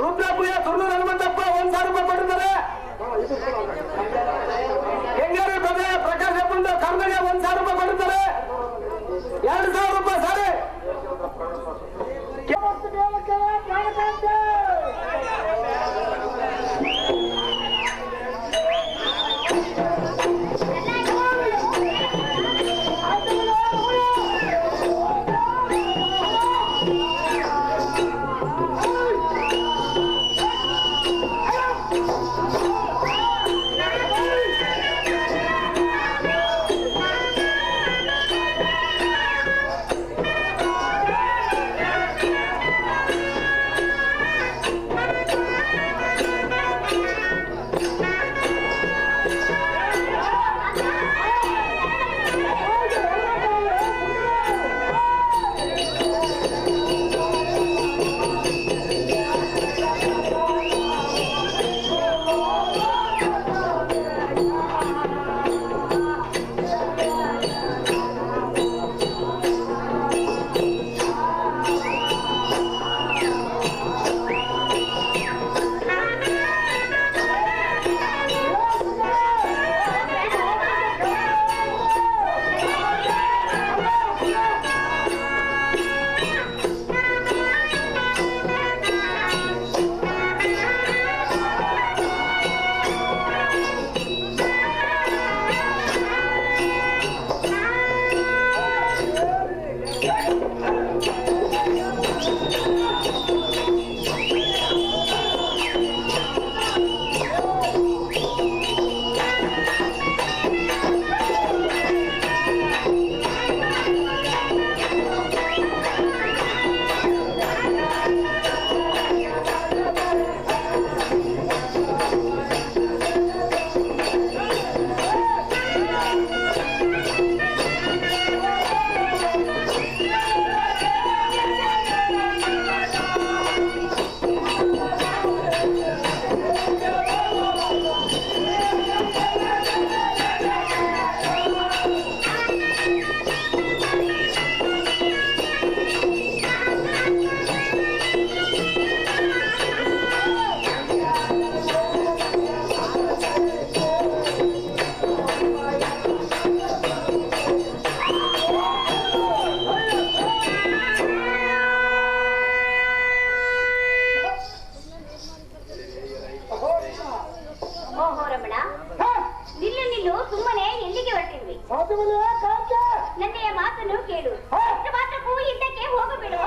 ರುದ್ರಪ್ಪಯ್ಯ ತುರ್ನೂರು ಹನುಮಂತಪ್ಪ 1,000 ರೂಪಾಯಿ ಕೊಡ್ತಾರೆ. ಕೆಂಗೇರಿ ಪ್ರಕಾಶಪ್ಪಂದು ಕರ್ನಾಟಕ 1,000 ರೂಪಾಯಿ ಕೊಡ್ತಾರೆ. 2,000 ರೂಪಾಯಿ ಸಾರಿ ಬಿಡು ಮಾತ್ರ ಹೂ ಇದ್ದಕ್ಕೆ ಹೋಗಬಿಡು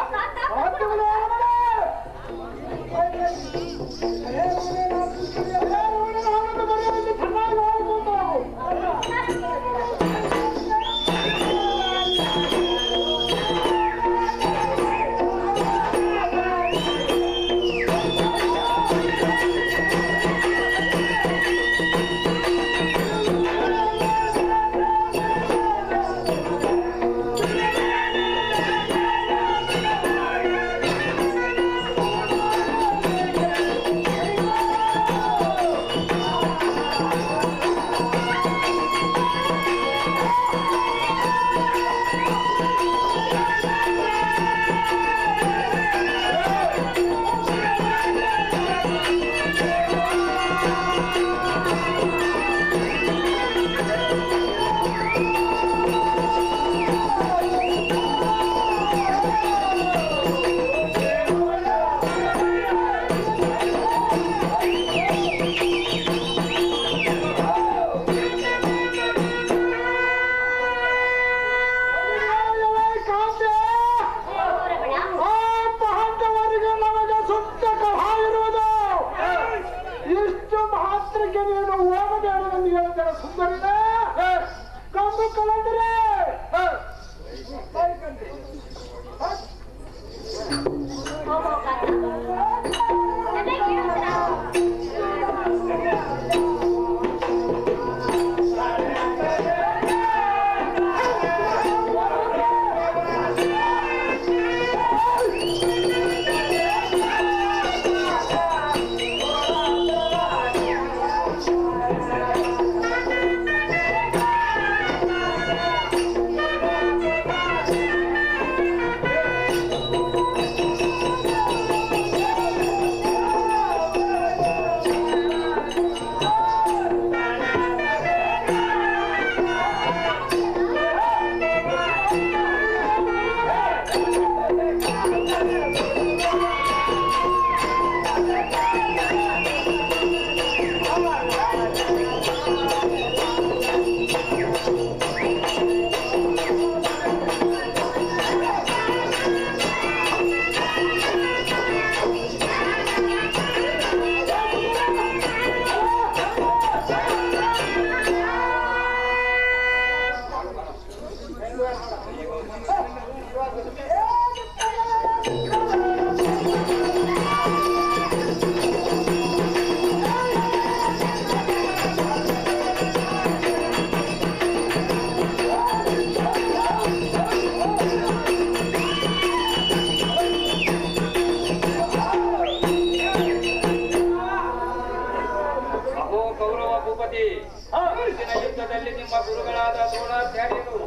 ಯುದ್ಧದಲ್ಲಿ ನಿಮ್ಮ ಗುರುಗಳಾದ ದ್ರೋಣಾಚಾರ್ಯರು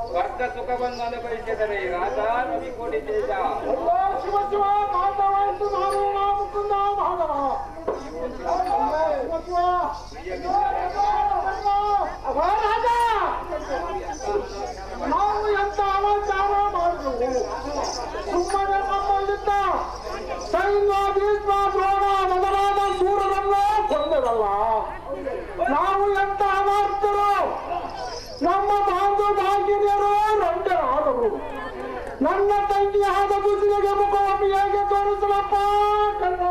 ವರ್ಗ ಸುಖವನ್ನು ಅನುಭವಿಸಿದರೆ ರಾಜ ರವಿಕೋಟಿ ತೇಜ ನಾವು ಎಂತ ಅಲಂಕಾರ ಮಾಡಿದ್ರು ಸುಮ್ಮನೆ ನಮ್ಮಲ್ಲಿದ್ದ ಸೈನ್ಯ ಭೀಷ್ಮ ದ್ರೋಣ ಮೊದಲಾದ ಸೂರರನ್ನ ಕೊಂದರಲ್ಲ. ನಾವು ಎಂತ ಅನರ್ಥರು, ನಮ್ಮ ಬಾಂಧವ ಭಾಗ್ಯರು ರಂಡರಾದರು. ನನ್ನ ತಂಗಿಯಾದ ಬುದ್ಧಿಗೆ ಮುಖವನ್ನು ಹೇಗೆ ತೋರಿಸಲಪ್ಪ ಕಣ್ಣ.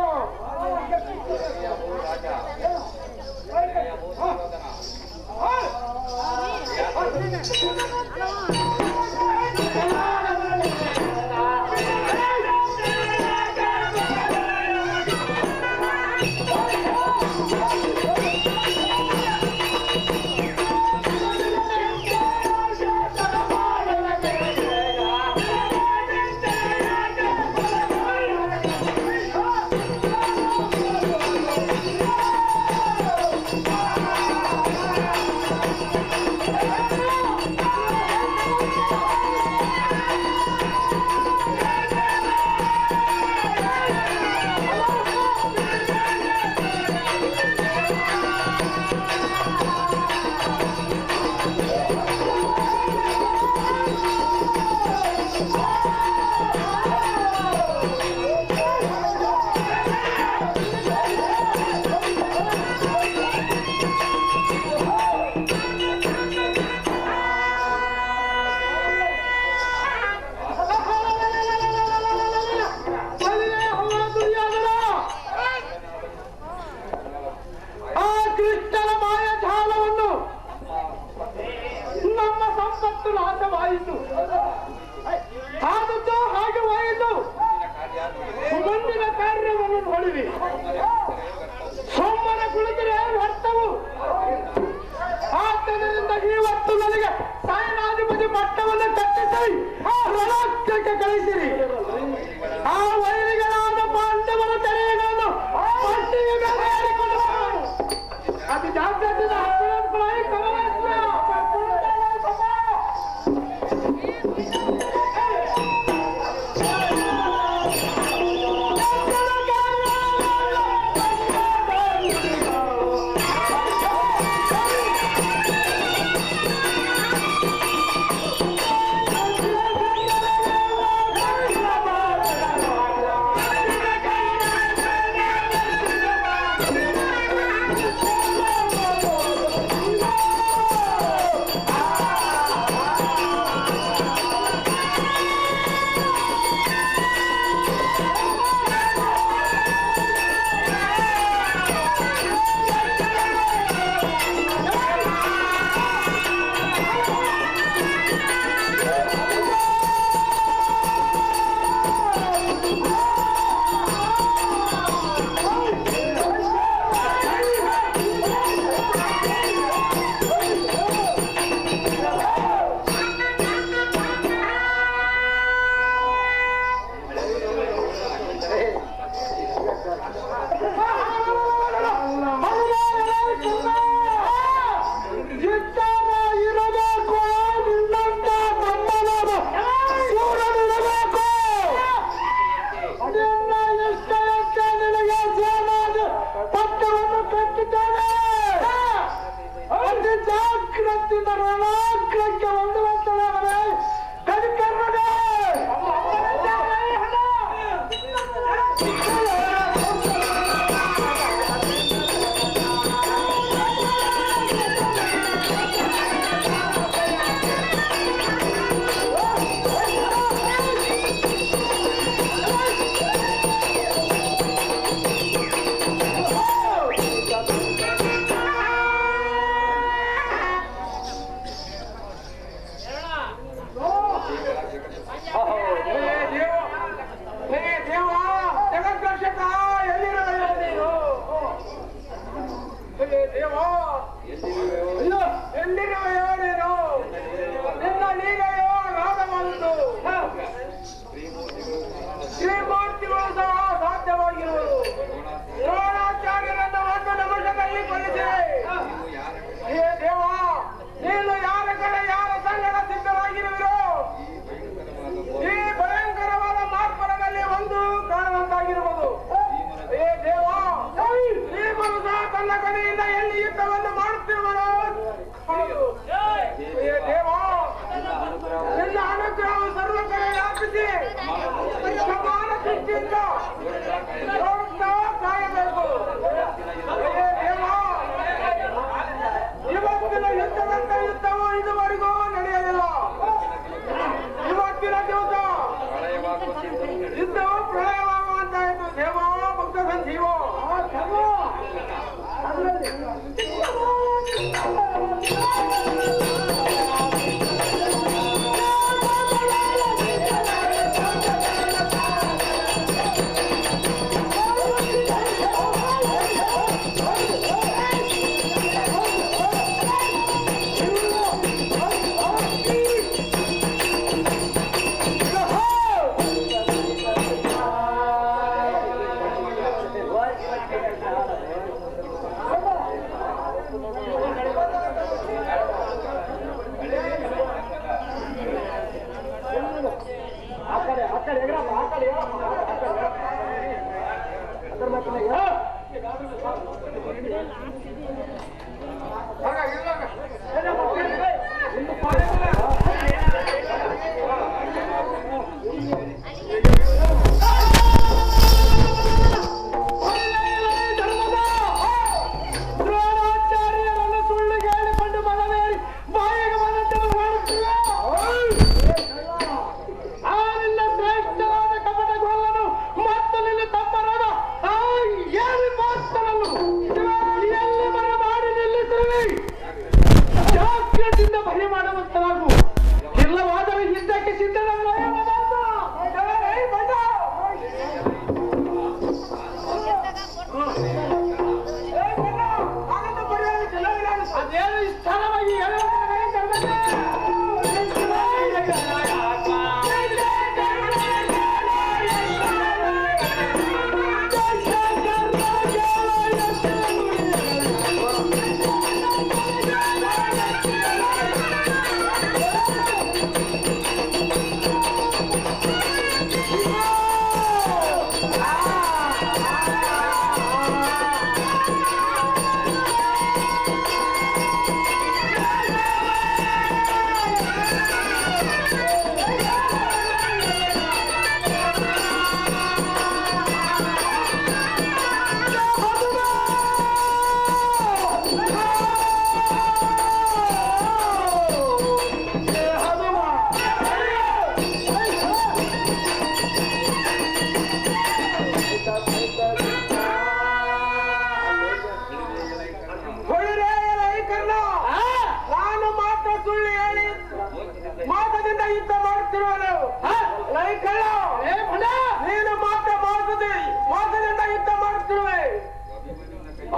ರಣಕ್ಕೆ ಕಳಿಸಿರಿ. ಆ ವೈರಿಗಳಾದ ಪಾಂಡವರ ತೆರೆಗಳನ್ನು ಪಟ್ಟಿಗೆ ಮೇಲೆ ಏರಿಕೊಂಡು ಅತಿ ಜಾಗ್ರತೆಯಿಂದ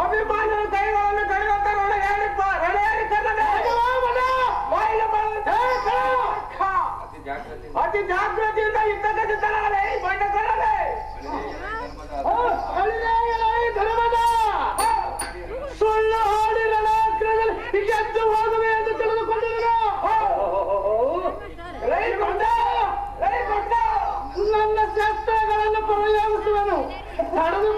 ಅಭಿಮಾನದ ಕೈಗಳನ್ನು ಕಡಿಯುವಂತ ಅತಿ ಜಾಗೃತಿಯಿಂದ ಯುದ್ಧದ ಚಿತ್ತನಾಗಲೇ ಬಣ್ಣ ಕಡಲೆ ಧರ್ಮದ ಸುಳ್ಳು ಹಾಡಿ ರಣಾಗ್ರದಲ್ಲಿ ಗೆದ್ದು ಹೋಗುವೆ ಎಂದು ತಿಳಿದುಕೊಂಡಿರುವೆ. ನನ್ನ ಶಸ್ತ್ರಗಳನ್ನು ಪ್ರಯೋಗಿಸುವನು ತಡೆದು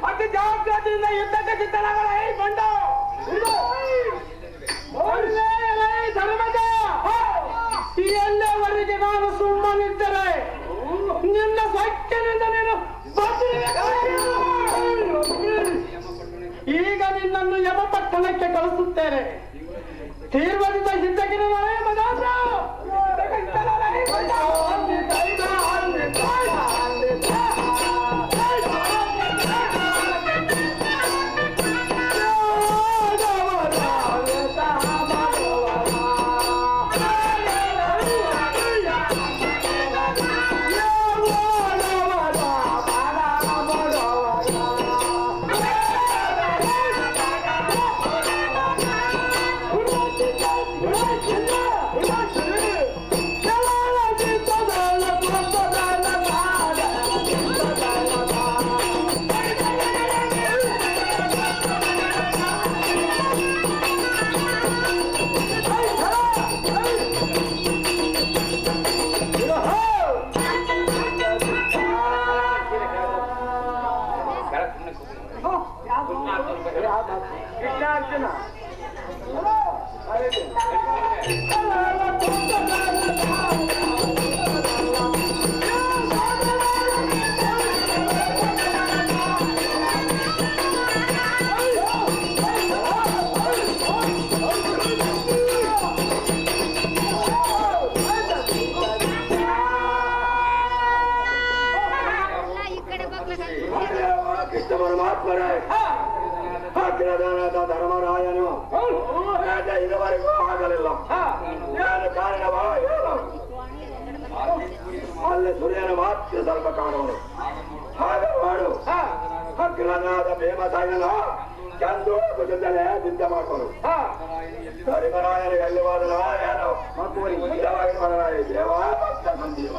ಅತಿ ಜಾಗ್ರತೆಯಿಂದ ಯುದ್ಧಕ್ಕೆ ಸಿದ್ಧನಾಗಲ ಬಂಡ ಧರ್ಮದ ಎಲ್ಲವರೆಗೆ ನಾನು ಸುಮ್ಮನಿದ್ದರೆ ನಿನ್ನ ಸಖ್ಯನಿಂದ ನೀನು ಈಗ ನಿನ್ನನ್ನು ಯಮಪಟ್ಟಣಕ್ಕೆ ಕಳಿಸುತ್ತೇನೆ. ತೀರ್ವದಿಂದ ಸಿದ್ಧಕ್ಕೆ ಕೃಷ್ಣಾರ್ಜುನ ಕೃಷ್ಣ ಪರಮಾತ್ಮರ ಧರ್ಮರಾಯನು ಇದುವರೆಗೂ ಆಗಲಿಲ್ಲ. ಏನು ಕಾರಣವ ಏನು? ಅಲ್ಲಿ ಸೂರ್ಯನ ಮಾತ್ರ ಸ್ವಲ್ಪ ಕಾಣುವನು. ಹಾಗೆ ಮಾಡು. ಅಗ್ರನಾದ ಭೀಮಸೇನನ ಚಂದು ಜೊತೆಲೆ ಯುದ್ಧ ಮಾಡ್ಕೊಂಡು ಧರ್ಮರಾಯನಿಗೆ ಅಲ್ಲಿ ಹೋದನ ಏನು ಮುಖ್ಯವಾಗಿ ಮನರಾಯ ದೇವ ಭಕ್ತ ಸಂಜೀವ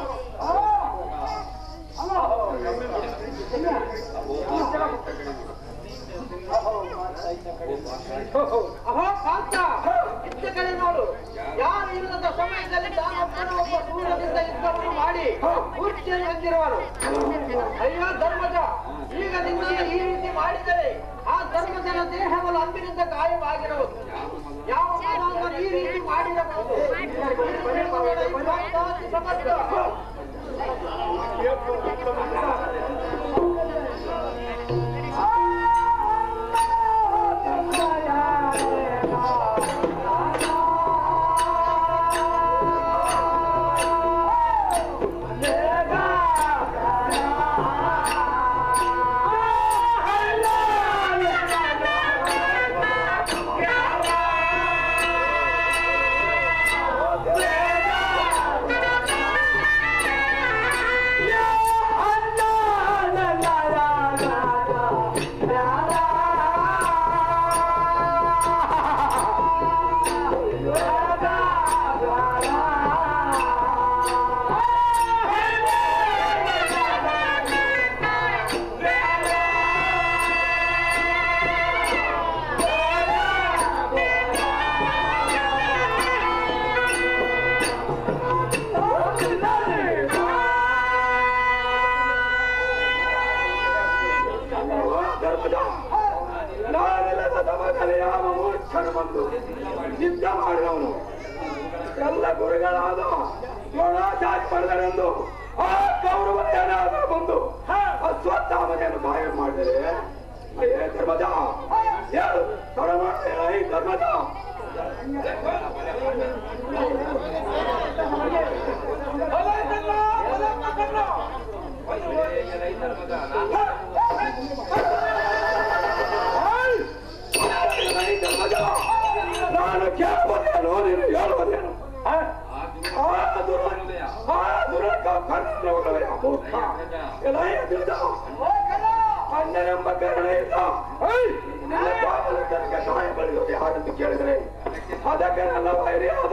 ನೋಡು, ಯಾರು ಇಲ್ಲದ ಸಮಯದಲ್ಲಿ ತಾನೊಬ್ಬನ ಒಬ್ಬ ದೂರದಿಂದ ಯುದ್ಧವನ್ನು ಮಾಡಿ ಪೂರ್ತಿಯನ್ನು ಹೊಂದಿರುವನು. ಅಯ್ಯೋ ಧರ್ಮಜ, ಈಗ ನಿನ್ನಲ್ಲಿ ಈ ರೀತಿ ಮಾಡಿದರೆ ಆ ಧರ್ಮಜನ ದೇಹವನ್ನು ಅಂಬಿನಿಂದ ಗಾಯವಾಗಿರುವುದು. ಯಾವ ಮಾನವ ಈ ರೀತಿ ಮಾಡಿರಬಹುದು? ಸಮರ್ಥ ನಾನೆಲ್ಲದ ಸಮಯದಲ್ಲಿ ಯಾವ ಮೂರ್ಖನು ಬಂದು ಯುದ್ಧ ಮಾಡಿದವನು ಎಲ್ಲ ಗುರುಗಳಾದ ದ್ರೋಣಾಚಾರ್ಯ ಪಡೆದರೆಂದು ಆ ಕೌರವನೇನಾದ ಬಂದು ಅಶ್ವತ್ಥಾಮನೆಯನ್ನು ಗಾಯ ಮಾಡಿದರೆ ಏ ಧರ್ಮಜ ಹೇಳು ತಡ ಮಾಡ್ತೇನೆ ಈ ಧರ್ಮಜ ನಾನು ಕೇಳುವುದೇನು ನೀನು ಹೇಳುವುದೇನು ಅಣ್ಣನೆಂಬ ಕರುಣೆಯಿಂದ ಗಾಯಗಳು ಯಾರೆಂದು ಕೇಳಿದರೆ ಅದಕ್ಕೆ ನನ್ನ ವೈರಿಯಾದ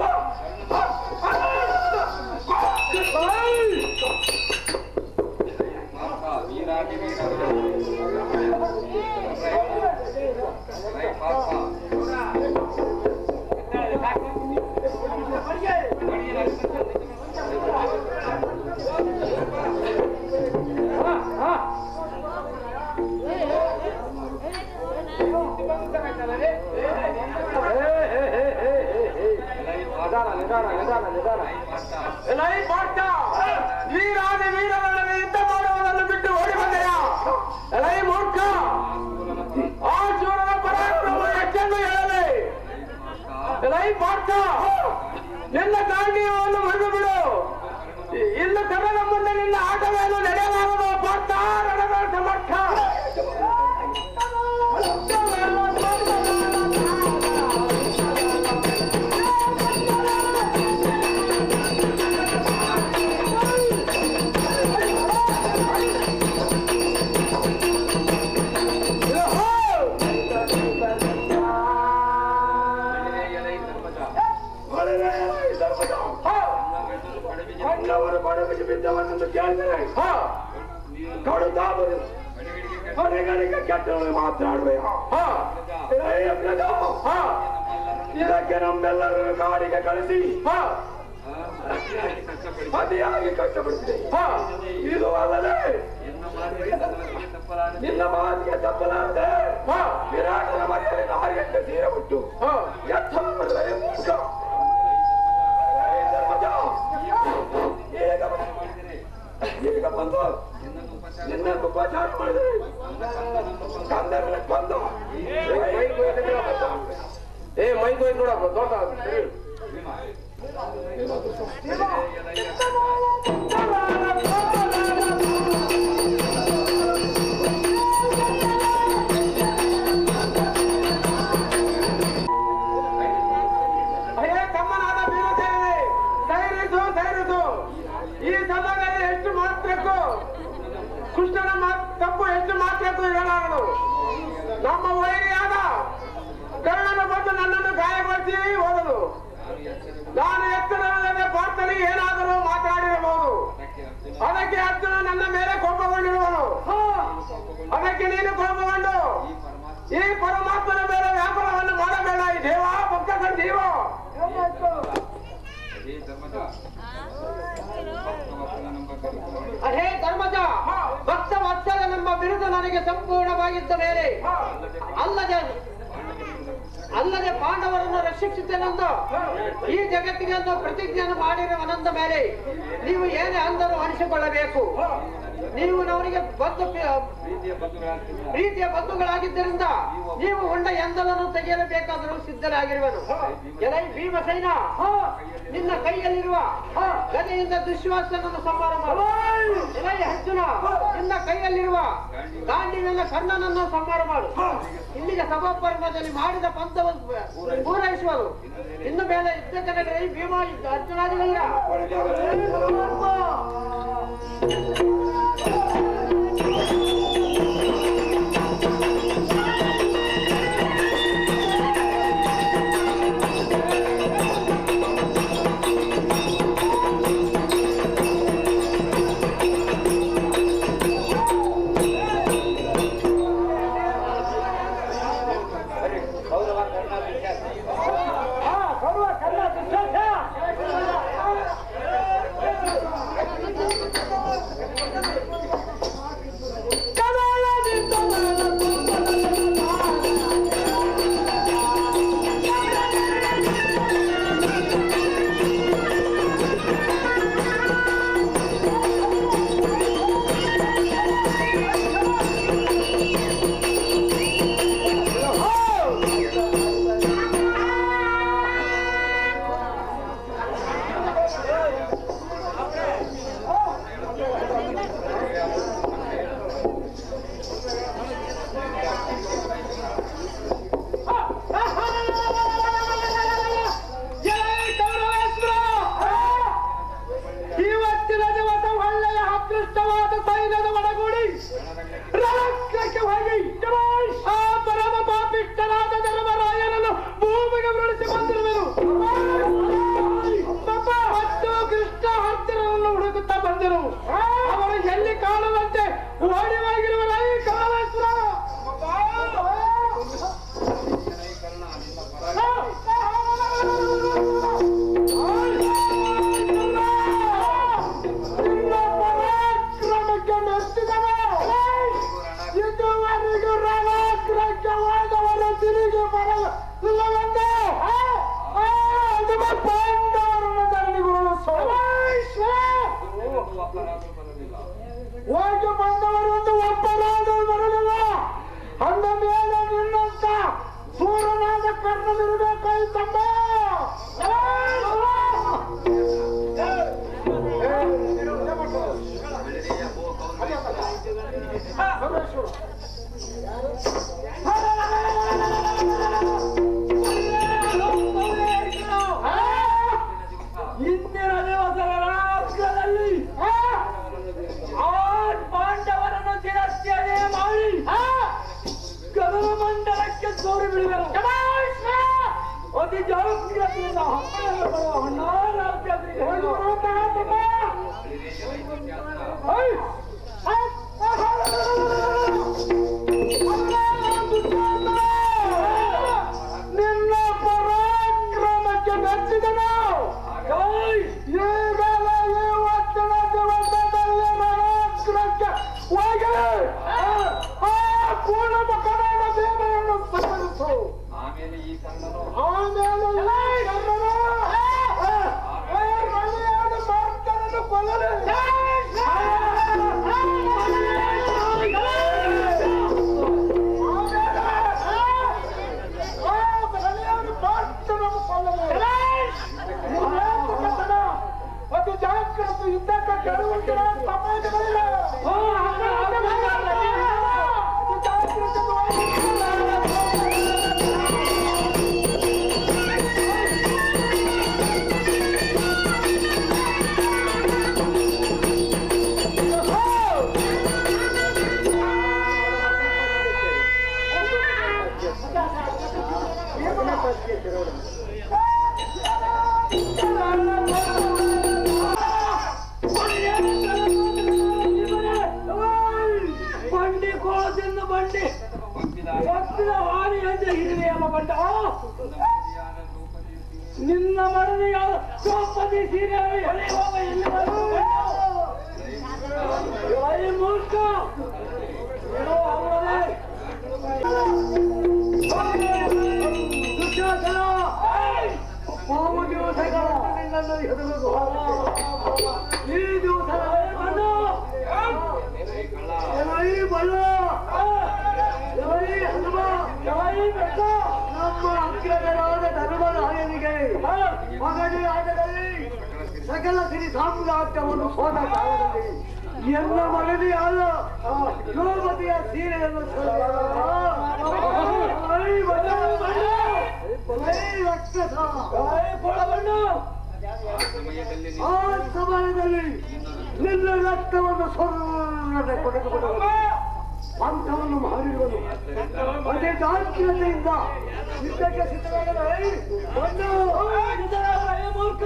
ವೀರಾದಿ ವೀರರೊಡನೆ ಯುದ್ಧ ಮಾಡುವುದನ್ನು ಬಿಟ್ಟು ಓಡಿ ಬಂದೆಯ ಎಲೈ ಮೂರ್ಖ ಆ ಜೋಡನ ಪರಾಕ್ರಮ ಹೆಚ್ಚೆಂದು ಹೇಳಲೆ ಎಲೈ ಪಾರ್ಥ ನಿನ್ನ ಗಾಂಡೀವವನ್ನು ಮುರಿದು ಬಿಡು ಇನ್ನು ಕನ್ನಡ ಮುಂದೆ ನಿನ್ನ ಆಟವೇನು ನಡೆಯಲಾರದು ಪಾರ್ಥ ರಣದ ಸಮರ್ಥ ಅಣ್ಣವರು ಬಡವಿಗೆ ಬಿದ್ದವನೆಂದು ಕೇಳಿದರೆ ಕಡುತ್ತಾ ಬರುವುದು ಹೊರಗಡೆಗೆ ಕೆಟ್ಟವನು ಮಾತನಾಡುವೆ ಇದಕ್ಕೆ ನಮ್ಮೆಲ್ಲರನ್ನು ಕಾಡಿಗೆ ಕಳಿಸಿ ಅತಿಯಾಗಿ ಕಷ್ಟಪಡಿಸಿದೆ ಇದು ಅಲ್ಲದೆ ನಿನ್ನ ಮಾತಿಗೆ ತಪ್ಪಲಾರದೆ ವಿರಾಟನ ಮನೆಯಲ್ಲಿ ಹಾರಿಗಂಟೆ ತೀರ ಬಿಟ್ಟು ಎತ್ತ ಮಾಡಿದರೆ ಮೂರ್ಖ ಈಗ ಬಂದು ನಿನ್ನ ಉಪಚಾರ ಮಾಡಿದರೆ ಕಂದರನ್ನ ಬಂದು ಏ ಮೈ ಕೊಯ್ದು ನೋಡಪ್ಪ ದೊಡ್ಡ ಈ ಸಭೆಯಲ್ಲಿ ಎಷ್ಟು ಮಾತ್ರಕ್ಕೂ ಕೃಷ್ಣನ ತಪ್ಪು ಎಷ್ಟು ಮಾತ್ರಕ್ಕೂ ಹೇಳಲಾರದು ನಮ್ಮ ವೈರಿಯಾದ ಕರ್ಣನ ಬಂದು ನನ್ನನ್ನು ಗಾಯಗೊಳಿಸಿ ಹೋದನು ನಾನು ಎತ್ತರವಲ್ಲದೆ ಪಾರ್ಥನಿಗೆ ಏನಾದರೂ ಮಾತನಾಡಿರಬಹುದು ಅದಕ್ಕೆ ಅರ್ಜುನ ನನ್ನ ಮೇಲೆ ಕೋಪಗೊಂಡಿರುವನು ಅದಕ್ಕೆ ನೀನು ಕೋಪಗೊಂಡು ಈ ಪರಮಾತ್ಮನ ಮೇಲೆ ವ್ಯಾಪಾರವನ್ನು ಮಾಡಬೇಡ ಈ ದೇವ ಭಕ್ತ ಜೀವ ಹೇ ಧರ್ಮಜ ಭಕ್ತ ವತ್ಸಲನೆಂಬ ಬಿರುದು ನನಗೆ ಸಂಪೂರ್ಣವಾಗಿದ್ದ ಮೇಲೆ ಅಲ್ಲದೆ ಪಾಂಡವರನ್ನು ರಕ್ಷಿಸುತ್ತೇನೆಂದು ಈ ಜಗತ್ತಿಗೆ ಒಂದು ಪ್ರತಿಜ್ಞೆಯನ್ನು ಮಾಡಿರುವನಂದ ಮೇಲೆ ನೀವು ಏನೇ ಅಂದರೂ ಅನಿಸಿಕೊಳ್ಳಬೇಕು ನೀವು ಅವರಿಗೆ ಪ್ರೀತಿಯ ಬಂಧುಗಳಾಗಿದ್ದರಿಂದ ನೀವು ಉಂಡ ಎಂದಲನ್ನು ತೆಗೆಯಲೇಬೇಕಾದರೂ ಸಿದ್ಧರಾಗಿರುವನು ಎಲೈ ಭೀಮಸೈನ ನಿನ್ನ ಕೈಯಲ್ಲಿರುವ ಗದೆಯಿಂದ ದುಶ್ವಾಸನನ್ನು ಸಂಹಾರ ಮಾಡು ಎಲೈ ಅರ್ಜುನ ನಿನ್ನ ಕೈಯಲ್ಲಿರುವ ಗಾಂಡಿನಿಂದ ಕರ್ಣನನ್ನು ಸಂಹಾರ ಮಾಡು ಇಲ್ಲಿಗೆ ಸಭಾಪರ್ವದಲ್ಲಿ ಮಾಡಿದ ಪಂಥವನ್ನು ಪೂರೈಸುವುದು ಇನ್ನು ಮೇಲೆ ಯುದ್ಧಕ್ಕೆ ನಡೆದರೆ ಭೀಮ ಅರ್ಜುನಾದಿಗಳಿಲ್ಲ ಪಾಂಡವರನ್ನು ದಂಡಿಗೊಳಿಸು. ಹೋಗಿ ಬಂದವರೊಂದು ಒಬ್ಬರಾದರೂ ಬರಲಿಲ್ಲ. ಅಂದ ಮೇಲೆ ನಿನ್ನಂತ ಸೂರನಾದ ಕರ್ಣವಿರಬೇಕಾಯ್ತಮ್ಮ. ಇಂದಿನ ದಿವಸದ ರಾಜ್ಯದಲ್ಲಿ ಪಾಂಡವರನ್ನು ತಿರಸ್ಕರಣೆ ಮಾಡಿ ಗಗನ ಮಂಡಲಕ್ಕೆ ಸೋರಿ ಬಿಡುವರು. ಅತಿ ಜಾಗ್ರತೆಯಿಂದ ನಿನ್ನ ಪರಾಕ್ರಮಕ್ಕೆ ಮೆಚ್ಚಿದನು. ಈಗಲ ಈ ವಚನ ದಿವಸದಲ್ಲಿ ಮಹಾಕ್ರಮಕ್ಕೆ ಹೋಗಿ ಆ ಕೂಲ ಮಕನಾದ ದೇವರನ್ನು ಸಂಹರಿಸು. ಆಮೇಲೆ ಈ ಕಣ್ಣನು ರಣಿಯಾದ ಮಾರ್ತನನ್ನು ಕೊಲ್ಲಲು ಅತಿ ಜಾಗ್ರತೆ ಇದ್ದಕ್ಕ ಕೆಳಗಿನ ಸಮಾಜಗಳಿಲ್ಲ. ಬಂಡಿ ಕೋಳದಿಂದ ಬಂಡಿ ಭಕ್ತಿನ ವಾಣಿ ಅಂತ ಹಿರಿಯಲ್ಲ ಬಂಡ. ನಿನ್ನ ಮಡದಿಯಾದ ದ್ರೌಪದಿ ಸೀರೆ ಎಲ್ಲಿ ಹೋಗ ಎಲ್ಲಿ ಮೂರ್ಖ ಏನೋ ಅವರೇ ದುಶ್ಯಾಸನ ಬಹು ದಿವಸಗಳ ನಿನ್ನನ್ನು ಹೆದರುವುದು ಈ ದಿವಸ ಬಣ್ಣ ಬಣ್ಣ ನಮ್ಮ ಅಗ್ರಜರಾದ ಧರ್ಮರಾಯನಿಗೆ ಮಗಡಿ ಆಟದಲ್ಲಿ ಸಕಲ ಸಿರಿ ಸಾಮ್ರಾಜ್ಯವನ್ನು ಹೋದ ಕಾಲದಲ್ಲಿ ಎಲ್ಲ ಮಗದಿಯಾದ ದ್ರೌಪದಿಯ ಸೀರೆಯನ್ನು ಆ ಸಮಯದಲ್ಲಿ ನಿನ್ನ ರಕ್ತವನ್ನು ಸ್ವರ್ಣತೆ ಕೊಡೆದುಕೊಂಡು ಪಂಥವನ್ನು ಮಾಡಿರುವುದು ಅದೇ ದಾರ್ಢ್ಯತೆಯಿಂದ ಯುದ್ಧಕ್ಕೆ ಸಿದ್ಧರಾಗಲೇ ಮೂರ್ಖ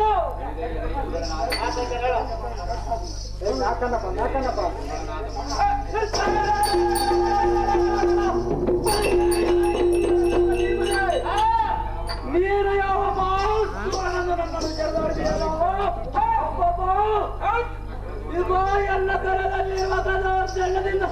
ನೀನು ಯಾವ ಎಲ್ಲ ಕರದಲ್ಲಿ ಮತದಾರ್ಜನದಿಂದ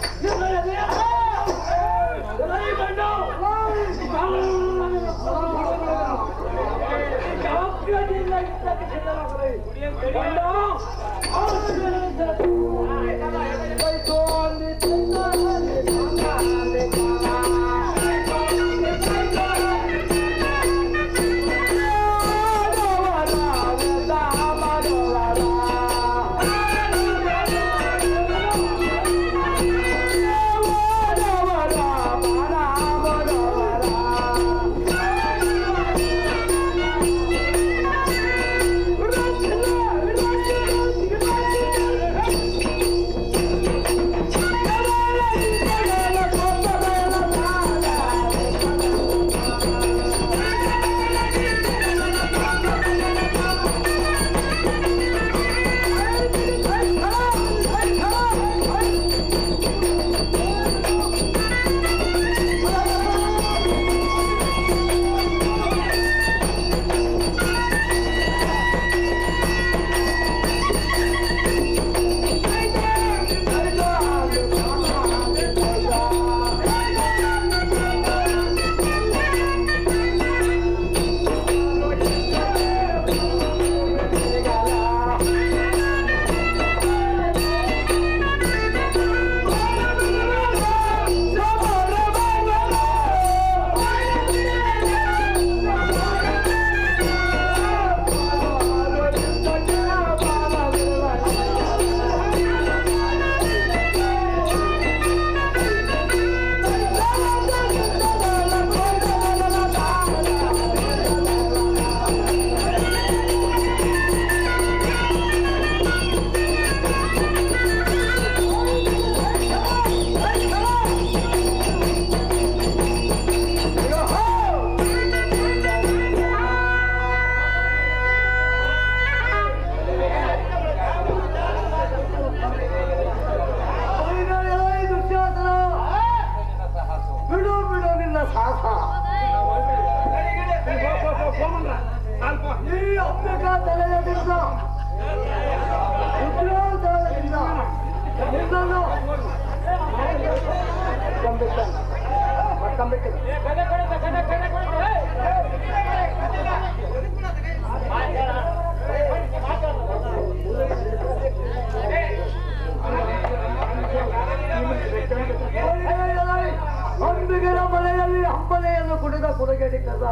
ಅಂಬಿಗರ ಮನೆಯಲ್ಲಿ ಹಂಬಲೆಯನ್ನು ಕುಡಿದ ಕುಲಗೇಡಿ ಕದ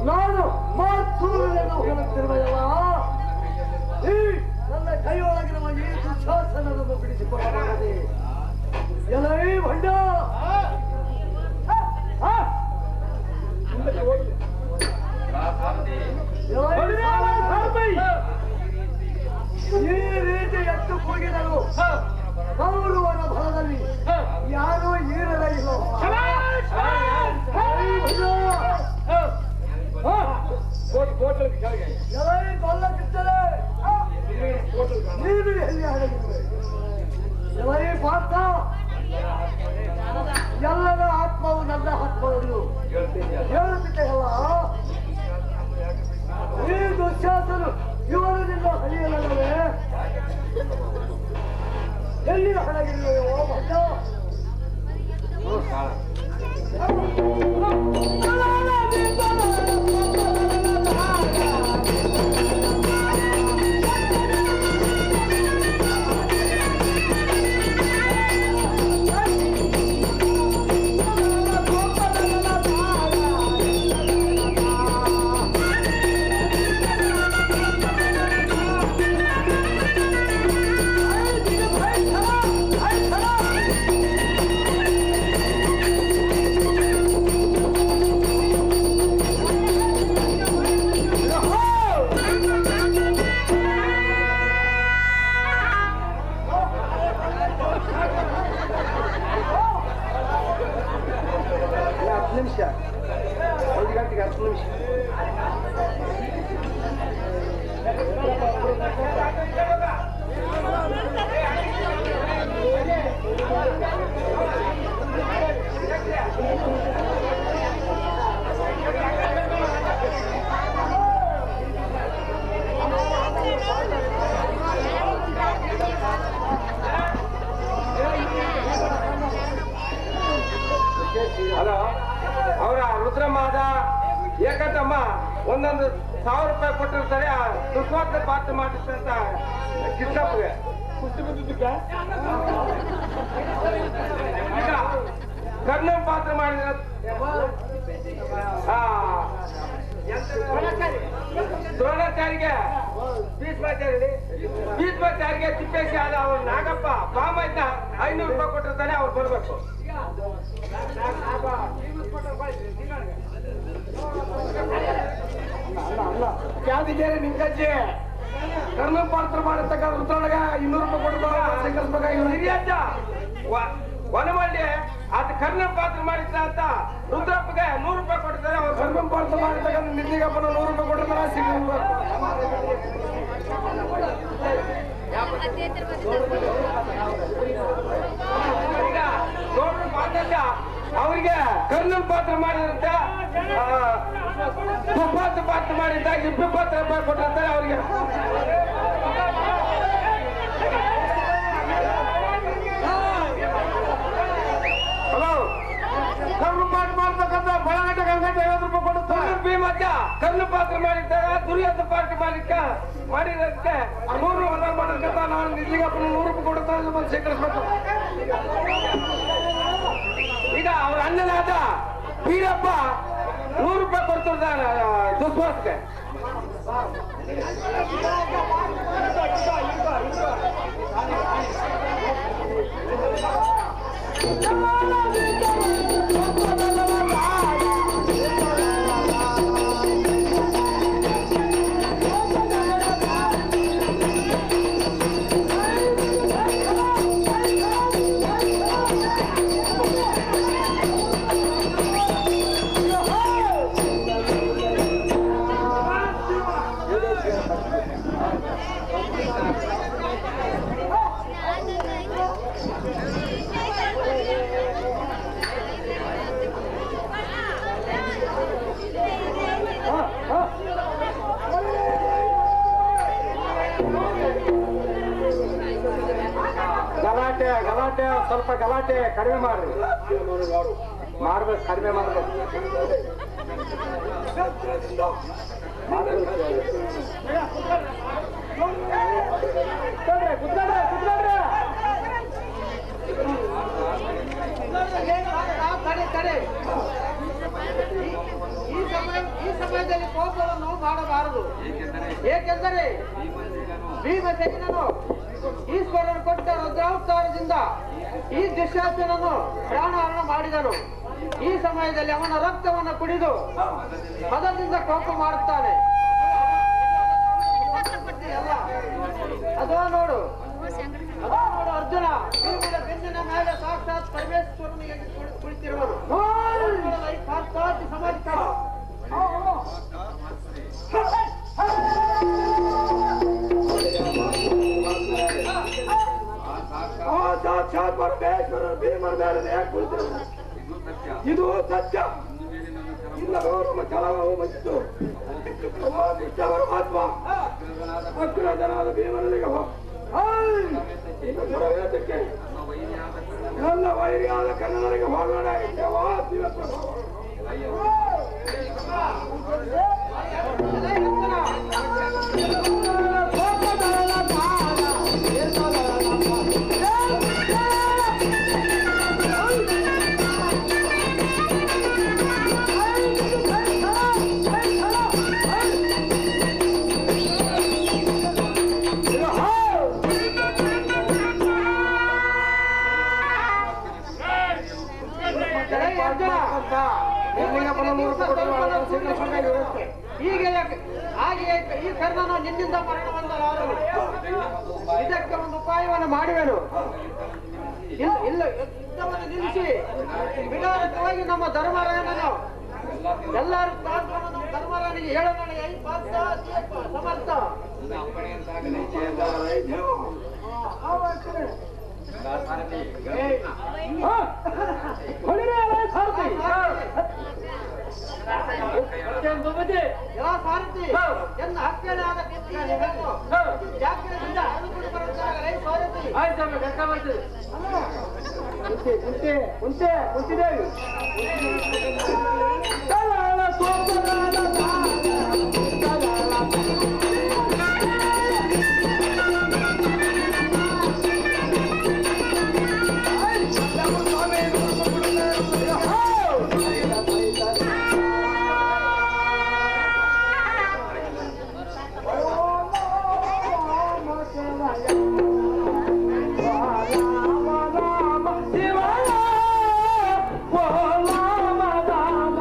ನಾನು ಮಾತೂರನ್ನು ಹೇಳುತ್ತಿರುವೆಯಲ್ಲ, ಈ ನನ್ನ ಕೈಯೊಳಗಿರುವ ಈ ದುಶ್ಯಾಸನವನ್ನು ಬಿಡಿಸಿಕೊಳ್ಳಬಾರದೆ. ಎಲೈ ಭಂಡ, ಈ ರೀತಿ ಎಷ್ಟು ಕೂಗಿದರು ಕೌರವನ ಭರದಲ್ಲಿ ಯಾರೂ ಈರಲೇ ಇಲ್ಲ. ಕೊಲ್ಲಕ್ಕಿದ್ದರೆ ನೀನು ಎಲ್ಲಿ ಅಡಗಿರುವೆ? ಎಲೈ ಪಾರ್ಥ, ಎಲ್ಲರ ಆತ್ಮವು ನನ್ನ ಆತ್ಮವನ್ನು ಹೇಳುತ್ತಿದ್ದೆಯಲ್ಲ, ಈ ದುಶ್ಯಾಸನು ಇವರು ನಿನ್ನ ಹಳಿಯಲ್ಲವೇ? ಎಲ್ಲಿ ಹಳಗಿರುವೆಯೋ ಭಟ್ಟ? ಹಲೋ, ಅವರ ರುದ್ರಮಾದ ಏಕಂತಮ್ಮ ಒಂದೊಂದು 1000 ರೂಪಾಯಿ ಕೊಟ್ಟಿರ್ತಾರೆ. ಆ ದುಸ್ವಾರ್ಥ ಪಾತ್ರ ಮಾಡಿರ್ತಂತ ಕಿತ್ತಪ್ಪಗೆ ಈಗ ಕರ್ಣ ಪಾತ್ರ ಮಾಡಿದ ದ್ರೋಣಾಚಾರ್ಯಗೆ ಭೀಷ್ಮಾಚಾರ್ಯಗೆ ತಿಪ್ಪೇಶಿ ಆದ ಅವ್ರು ನಾಗಪ್ಪ ಬಾಮಯ್ಯ 500 ರೂಪಾಯಿ ಕೊಟ್ಟಿರ್ತಾನೆ. ಅವ್ರು ಬರ್ಬೇಕು. ಯಾವ್ದಿದ್ದೇನೆ ನಿಂಗಜ್ಜಿ ಕರ್ಣ ಪಾತ್ರ ಮಾಡತಕ್ಕ ರುದ್ರೊಳಗ 200 ರೂಪಾಯಿ ಕೊಡ್ತಾವ. ಹಿರಿಯಜ್ಜ ವನಮಲ್ಲಿ ಅದು ಕರ್ಣ ಪಾತ್ರ ಮಾಡಿದ್ದ ಅಂತ ರುದ್ರಪ್ಪಗೆ 100 ರೂಪಾಯಿ ಕೊಡ್ತಾರೆ. ಅವ್ರು ಕರ್ಣ ಪಾತ್ರ ಮಾಡಿರ್ತಕ್ಕಂಥ ನಿಂದಿಗಪ್ಪನ 100 ರೂಪಾಯಿ ಕೊಟ್ಟಿರ್ತಾರೆ. ಈಗ ಗೌಡ್ರು ಮಾತಲ್ಲ, ಅವರಿಗೆ ಕರ್ನಲ್ ಪಾತ್ರ ಮಾಡಿದಂತೆ ದುಪಾತ್ರ ಪಾತ್ರ ಮಾಡಿದ್ದಾಗ 20 ರೂಪಾಯಿ ಕೊಟ್ಟಿರ್ತಾರೆ ಅವರಿಗೆ. ಹಲೋ, ಕರ್ನ ಪಾತ್ರ ಮಾಡ್ತಕ್ಕಂಥ ಬಳಗಟ್ಟ ಗಂಗಟ್ಟ 50 ರೂಪಾಯಿ ಕೊಡುತ್ತಾರೆ. ಭೀಮಜ್ಜ ಕರ್ನ ಪಾತ್ರ ಮಾಡಿದ್ದಾಗ ದುರ್ಯೋಧನ ಪಾತ್ರ ಮಾಡಿದ್ದಕ್ಕೆ 100 ಮಾಡಿರ್ತಕ್ಕ ನಾನು ನಿಲ್ಲಿಗಪ್ಪನ 100 ರೂಪಾಯಿ ಕೊಡುತ್ತಾರೆ. ಬಂದು ಸ್ವೀಕರಿಸ್ಬೇಕು. ಈಗ ಅವ್ರ ಅಣ್ಣನಾದ ವೀರಪ್ಪ 100 ರೂಪಾಯಿ ಕೊಡ್ತಿರ್ತಾನೆ ದುಸ್ವಾಸ್ಗೆ. ಸ್ವಲ್ಪ ಗಲಾಟೆ ಕಡಿಮೆ ಮಾಡ್ರಿ. ಮಾಡ್ಬೇಕು, ಕಡಿಮೆ ಮಾಡ್ಬೇಕು. ತಡೆ. ಈ ಸಮಯದಲ್ಲಿ ಕೋಪವನ್ನು ಮಾಡಬಾರದು. ಏಕೆಂದರೆ ಭೀಮಸೇನನು ಈಶ್ವರನು ಕೊಟ್ಟ ರುದ್ರಾವತಾರದಿಂದ ಈ ದುಶ್ಯಾಸನನ್ನು ಪ್ರಾಣಹರಣ ಮಾಡಿದನು. ಈ ಸಮಯದಲ್ಲಿ ಅವನ ರಕ್ತವನ್ನು ಕುಡಿದು ಮದದಿಂದ ಕೋಪ ಮಾಡುತ್ತಾನೆ. ಅದೋ ನೋಡು ಅರ್ಜುನ, ಭೀಮನ ಬೆನ್ನಿನ ಮೇಲೆ ಸಾಕ್ಷಾತ್ ಪರಮೇಶ್ವರನಿಗೆ ಕುಳಿತಿರುವನು. ಸಾಕ್ಷಾತ್ ಸಮರ್ಥ. ಸಾಕ್ಷಾತ್ ಪರಮೇಶ್ವರ ಭೀಮನ ಮೇಲೆ ಯಾಕೆ ಕುಳಿತಿರುವನು? ಇದು ಸತ್ಯ. ಇಲ್ಲ ಗೌರವ ಚಲವು ಮತ್ತು ಪರಮಾತ್ಮ ಅಗ್ರಜನಾದ ಭೀಮನಿಗೆ ವೇದಕ್ಕೆ ನನ್ನ ವೈರಿಯಾದ ಕನ್ನಡರಿಗೆ ಹೋಗೋಣ. ಹಾಗೆ ಈ ಕರ್ಣನು ನಿನ್ನಿಂದ ಮರಣ ಬಂದಲಾರನು. ಇದಕ್ಕೆ ಒಂದು ಉಪಾಯವನ್ನು ಮಾಡುವೆನು. ಇಲ್ಲ ಯುದ್ಧವನ್ನು ನಿಲ್ಲಿಸಿ ವಿಧಾನವಾಗಿ ನಮ್ಮ ಧರ್ಮರಾಯನನ್ನು ಎಲ್ಲರೂ ಧರ್ಮರಾಯನಿಗೆ ಹೇಳೋಣ. ಸಮರ್ಥ ಎಲ್ಲ ಸಾರಥಿ ಎನ್ನ ಹಕ್ಕನೇ ಆದ ಜಾಗ್ರತೆಯಿಂದ ಅನುಕೂಲ ಬರುತ್ತಾರೆ. ಕುಂತಿದ್ದೇವೆ. Shiva, oh, Rama, Rama.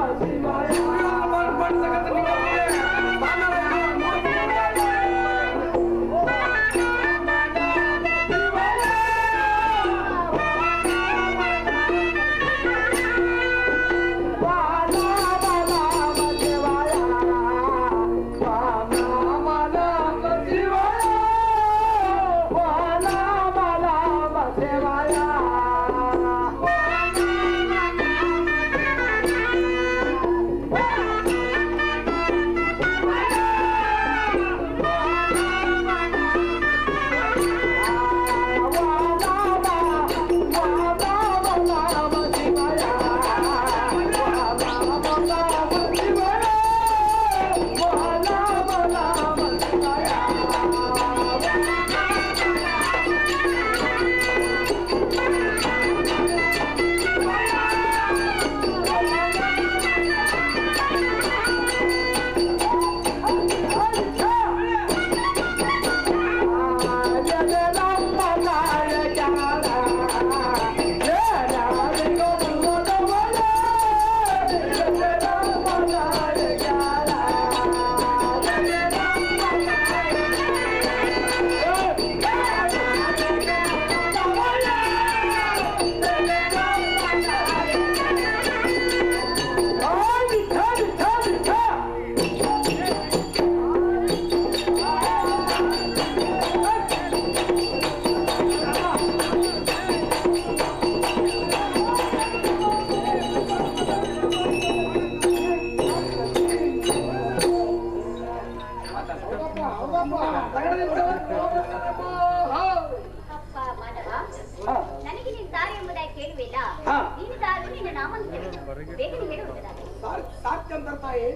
ಹೋಗ್ಬೇಕಂತ ತಾಯಿ.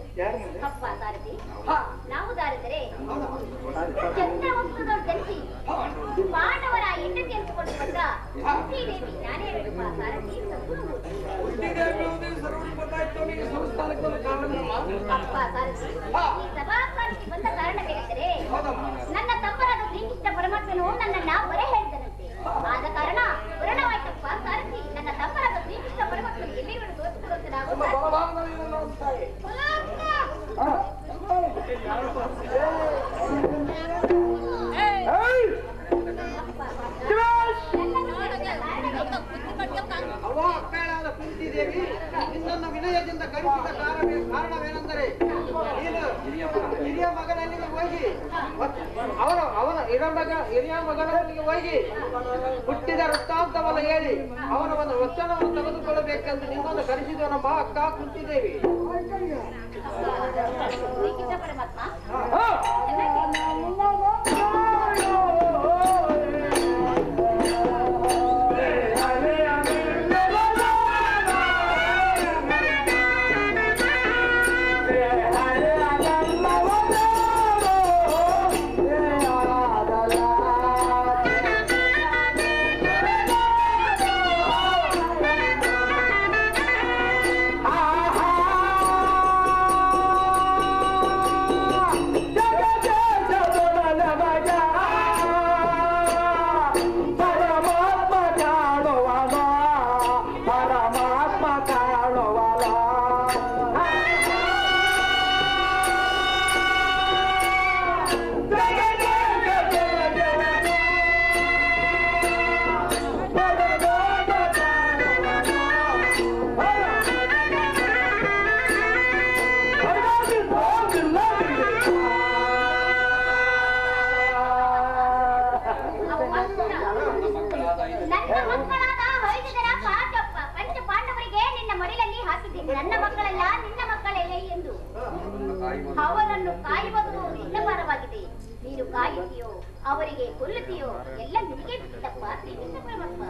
ಅಪ್ಪ ಸಾರಥಿ, ಹಾ, ನಾವು ದಾರಿದರೆ ಹೌದಾ? ಚಂದ್ರವಂಶದವರು ಧರಿಸಿ ಪಾಂಡವರ ಹೆಂಡತಿ ಎನಿಸಿಕೊಂಡು ಬಂದ ದೇವಿ ನಾನೇ ಹೇಳುವ ಸಾರಥಿ ಸಂಪೂರ್ಣಮೂರ್ತಿ. ಹುಟ್ಟಿದೇವಿ ಉದಯ ಸರ್ವರು ಗೊತ್ತಾಯ್ತು ಅವನಿಗೆ ಸಂಸ್ಥಾನಕ್ಕೆ ಒಂದು ಕಾರಣವಿಲ್ಲ. ಅಪ್ಪ ಸಾರಥಿ, ಈ ಸಭಾಸ್ಥಾನಕ್ಕೆ ಬಂದ ಕಾರಣವೇನೆಂದರೆ ಹೌದಮ್ಮ. ನನ್ನ ತಮ್ಮರಾದ ಶ್ರೀಕೃಷ್ಣ ಪರಮಾತ್ಮನು ನನ್ನನ್ನ ಬರೆ ಹೇಳಿದನಂತೆ. ಆದ ಕಾರಣ ಪುರಣವಾಯ್ತಪ್ಪ ಸಾರಥಿ, ನನ್ನ ತಮ್ಮರಾದ ಶ್ರೀಕೃಷ್ಣ ಪರಮಾತ್ಮನು ಎಲ್ಲಿರುವುದು ತೋರಿಸಿಕೊಡುವಂತೆ ನಾವು ನಮ್ಮ ಬಲಭಾಗದಲ್ಲಿ ಇದನ್ನು ನೋಡು ತಾಯಿ. ಹಾ. ಅವ್ವ ಅಕ್ಕಳಾದ ಕುಂತಿದೇವಿ ನಿನ್ನನ್ನು ವಿನಯದಿಂದ ಕರೆಸಿದ ಕಾರಣವೇನೆಂದರೆ ನೀನು ಹಿರಿಯ ಮಗನಲ್ಲಿಗೆ ಹೋಗಿ ಅವನ ಹಿರಿಯ ಮಗನಲ್ಲಿಗೆ ಹೋಗಿ ಹುಟ್ಟಿದ ವೃತ್ತಾಂತವನ್ನು ಹೇಳಿ ಅವನ ಒಂದು ವಚನವನ್ನು ತೆಗೆದುಕೊಳ್ಳಬೇಕೆಂದು ನಿನ್ನನ್ನು ಕರೆಸಿದವನಮ್ಮ ಅಕ್ಕ ಕುಂತಿದೇವಿ. ಶ್ರೀಕೃಷ್ಣ ಪರಮಾತ್ಮ ನನ್ನ ಮಕ್ಕಳಲ್ಲ ನಿನ್ನ ಮಕ್ಕಳಲ್ಲ ಎಂದು ಅವರನ್ನು ಕಾಯುವುದು ನಿನ್ನ ಭಾರವಾಗಿದೆ. ನೀನು ಕಾಯುತ್ತೀಯೋ ಅವರಿಗೆ ಕೊಲ್ಲುತ್ತೀಯೋ ಎಲ್ಲ ನಿನಗೆ ಬಿಟ್ಟಿದ್ದಪ್ಪ ಶ್ರೀಕೃಷ್ಣ ಪರಮಾತ್ಮ.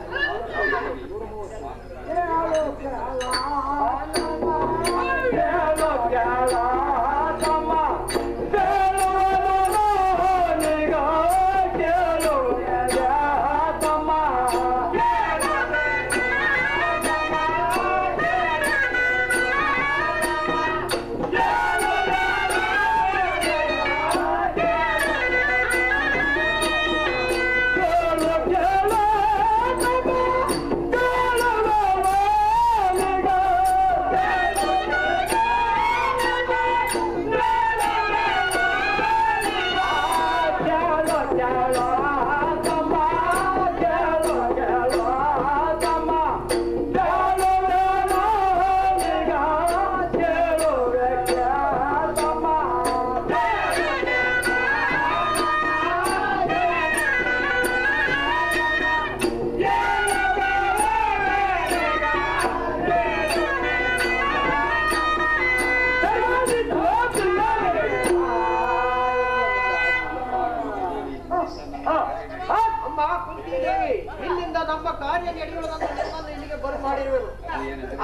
ಇಲ್ಲಿಂದ ನಮ್ಮ ಕಾರ್ಯ ನಡೆಯುವುದನ್ನು ನಿನ್ನನ್ನು ಇಲ್ಲಿಗೆ ಬರು ಮಾಡಿರುವೆನು.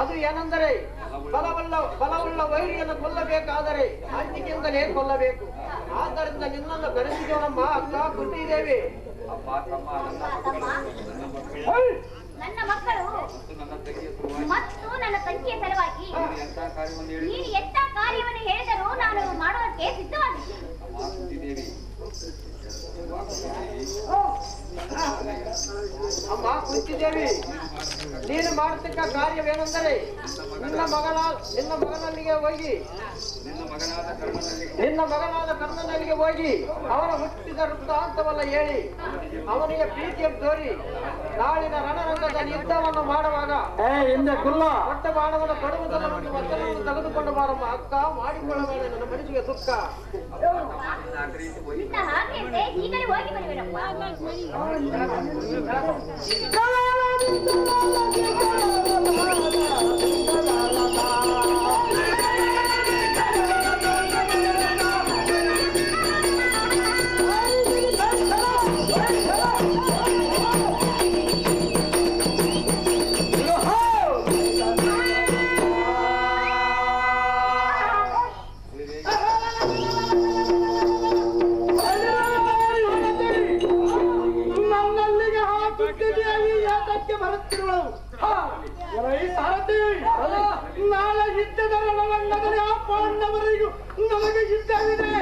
ಅದು ಏನೆಂದರೆ ಬಲವುಳ್ಳ ವೈರಿಯನ್ನು ಕೊಲ್ಲಬೇಕಾದರೆ ಅಂಟಿಕೆಯಿಂದಲೇ ಕೊಲ್ಲಬೇಕು. ಆದ್ದರಿಂದ ನಿನ್ನನ್ನು ಕರೆಸಿದವನಮ್ಮ ಅಕ್ಕ ಕುಂತಿದ್ದೇವೆ. ನನ್ನ ಮಕ್ಕಳು ಮತ್ತು ನನ್ನ ತಂಗಿಯ ಸಲುವಾಗಿ ನೀನು ಎಂತ ಕಾರ್ಯವನ್ನು ಹೇಳಿದರೂ ನಾನು ಮಾಡುವುದಕ್ಕೆ ಸಿದ್ಧವಾಗಿದ್ದೇನೆ. ಅಮ್ಮ ಕುಂತಿದ್ದೇವೆ, ನೀನು ಮಾಡತಕ್ಕ ಕಾರ್ಯವೇನೆಂದರೆ ನಿನ್ನ ಮಗನಲ್ಲಿಗೆ ಹೋಗಿ ನಿನ್ನ ಮಗನಾದ ಕರ್ಣನಲ್ಲಿಗೆ ಹೋಗಿ ಅವನ ಹುಟ್ಟಿದ ವೃತ್ತಾಂತವನ್ನ ಹೇಳಿ ಅವನಿಗೆ ಪ್ರೀತಿಯನ್ನು ತೋರಿ ನಾಳಿನ ರಣರಂಗದ ಯುದ್ಧವನ್ನು ಮಾಡುವಾಗ ಕೊಟ್ಟ ಬಾಣವನ್ನು ಕೊಡುವುದನ್ನು ವಚನವನ್ನು ತೆಗೆದುಕೊಂಡು ಬಾರಮ್ಮ ಅಕ್ಕ. ಮಾಡಿಕೊಳ್ಳಬೇಡ, ನನ್ನ ಮನಸ್ಸಿಗೆ ದುಃಖ. ಹಾಗೆ ಈಗಲೇ ಹೋಗಿ ಬರುವೇನಪ್ಪ. ಭಗವಾನ್ನವರಿಗೂ ನಮಗೆ ಯುದ್ಧವಿದೆ.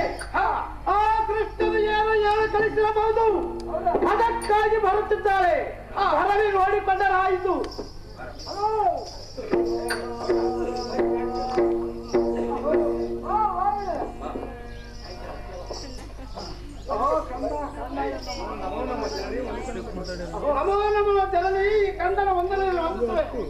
ಆ ಕೃಷ್ಣನು ಏನು ಕಳಿಸಿರಬಹುದು, ಅದಕ್ಕಾಗಿ ಬರುತ್ತಿದ್ದಾಳೆ. ಹೊರಗೆ ನೋಡಿಕೊಂಡರಾಯಿತು. ನಮೋ ನಮೋ ಜನನಿ, ಕಂದನ ವಂದನೆಯನ್ನು ವಂದಿಸಬೇಕು.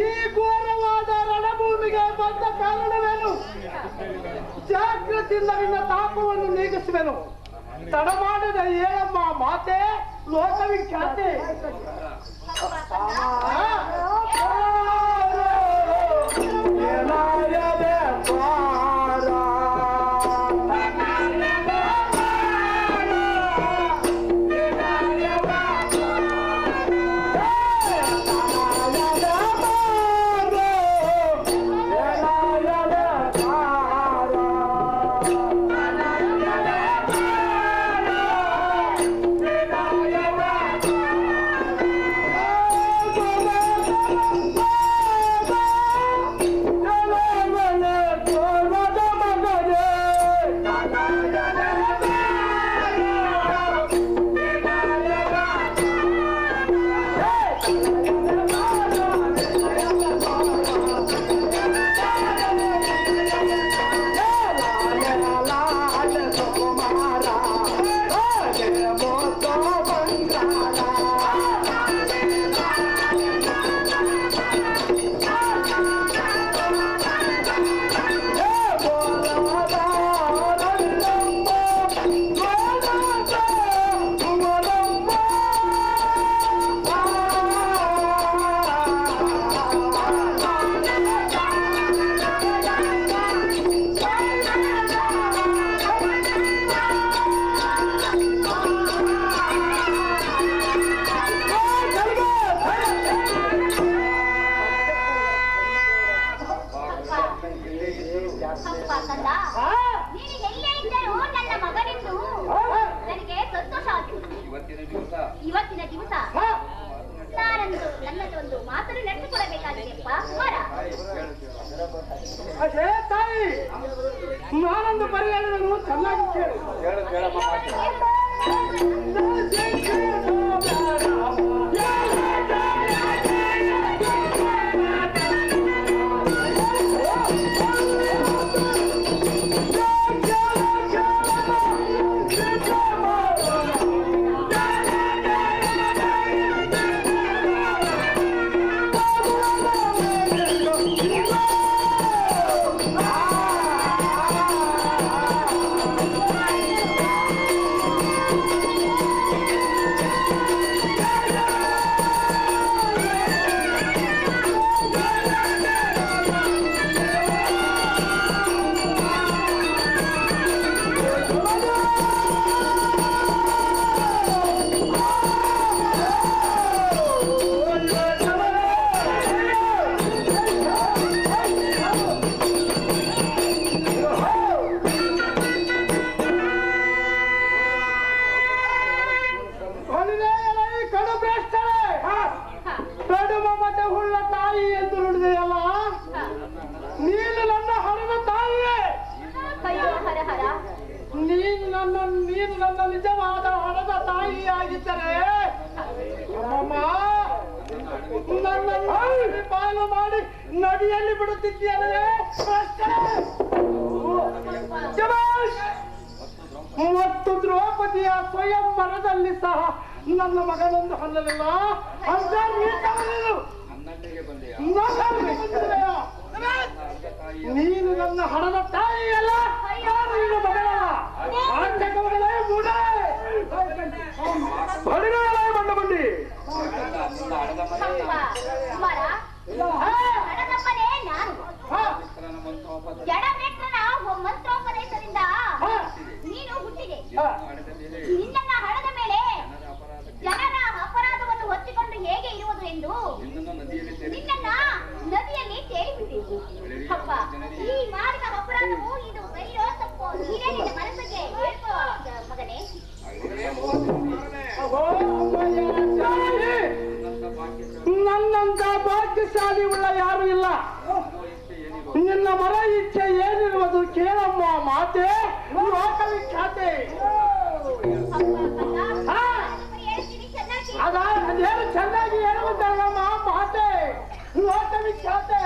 ಈ ಘೋರವಾದ ರಣಭೂಮಿಗೆ ಬಂದ ಕಾರಣವೇನು? ಜಾಗೃತಿಯಿಂದ ನಿನ್ನ ತಾಪವನ್ನು ನೀಗಿಸುವೆನು. ತಡಮಾಡದ ಏಳಮ್ಮ ಮಾತೆ, ಲೋಕವಿಖ್ಯಾತೆ. ಇವತ್ತಿನ ದಿವಸ ನಾನಂದು ನನ್ನದೊಂದು ಮಾತನ್ನು ನಡೆಸಿಕೊಡಬೇಕಾಗಿದೆಯಪ್ಪ ಕುಮಾರ. ಅದೇ ತಾಯಿ, ನಾನೊಂದು ಪರಿಹಾರವನ್ನು ಚೆನ್ನಾಗಿ ಕೇಳು. ನೀನು ನನ್ನ ನಿಜವಾದ ಹಣದ ತಾಯಿಯಾಗಿದ್ದರೆ ನನ್ನನ್ನು ಪಾಲು ಮಾಡಿ ನದಿಯಲ್ಲಿ ಬಿಡುತ್ತಿದ್ದೀಯೇ? ಮತ್ತು ದ್ರೌಪದಿಯ ಸ್ವಯಂ ಮರದಲ್ಲಿ ಸಹ ನನ್ನ ಮಗನೊಂದು ಹಲ್ಲಲಿಲ್ಲ. ಅಂತ ನೀನು ನನ್ನ ಹಣದ ತಾಯಿ ಅಲ್ಲ, ನಿನ್ನ ಮಗಳ ಬಂಡ ಬಂಡಿ ಮಂತ್ರೋಪದೇಶದಿಂದ ನೀನು ಹುಟ್ಟಿದೆ. ನಿನ್ನ ಹಣದ ಮೇಲೆ ಜನರ ಅಪರಾಧವನ್ನು ಹೊತ್ತಿಕೊಂಡು ಹೇಗೆ ಇರುವುದು ಎಂದು ನಿನ್ನ ನದಿಯಲ್ಲಿ ತೇಲಿಬಿಟ್ಟಿದೆ. ಅಪ್ಪ, ಈ ಮಾಡಿದ ಅಪರಾಧವು ಇದು ಸರಿಯೋ ತಪ್ಪೋ ನೀನೇ ನಿನ್ನ ಮನಸ್ಸಿಗೆ ಹೇಳ್ಕೋ ಮಗನೇ. ಗುಣಶಾಲಿ ಉಳ್ಳ ಯಾರು ಇಲ್ಲ. ನಿನ್ನ ಮರ ಇಚ್ಛೆ ಏನಿರುವುದು ಕೇಳಮ್ಮ ಮಾತೆ, ಲೋಕವಿಖ್ಯಾತೆ. ಅದೇನು ಚೆನ್ನಾಗಿ ಹೇಳುವುದಲ್ಲಮ್ಮ ಮಾತೆ, ಲೋಕವಿಖ್ಯಾತೆ.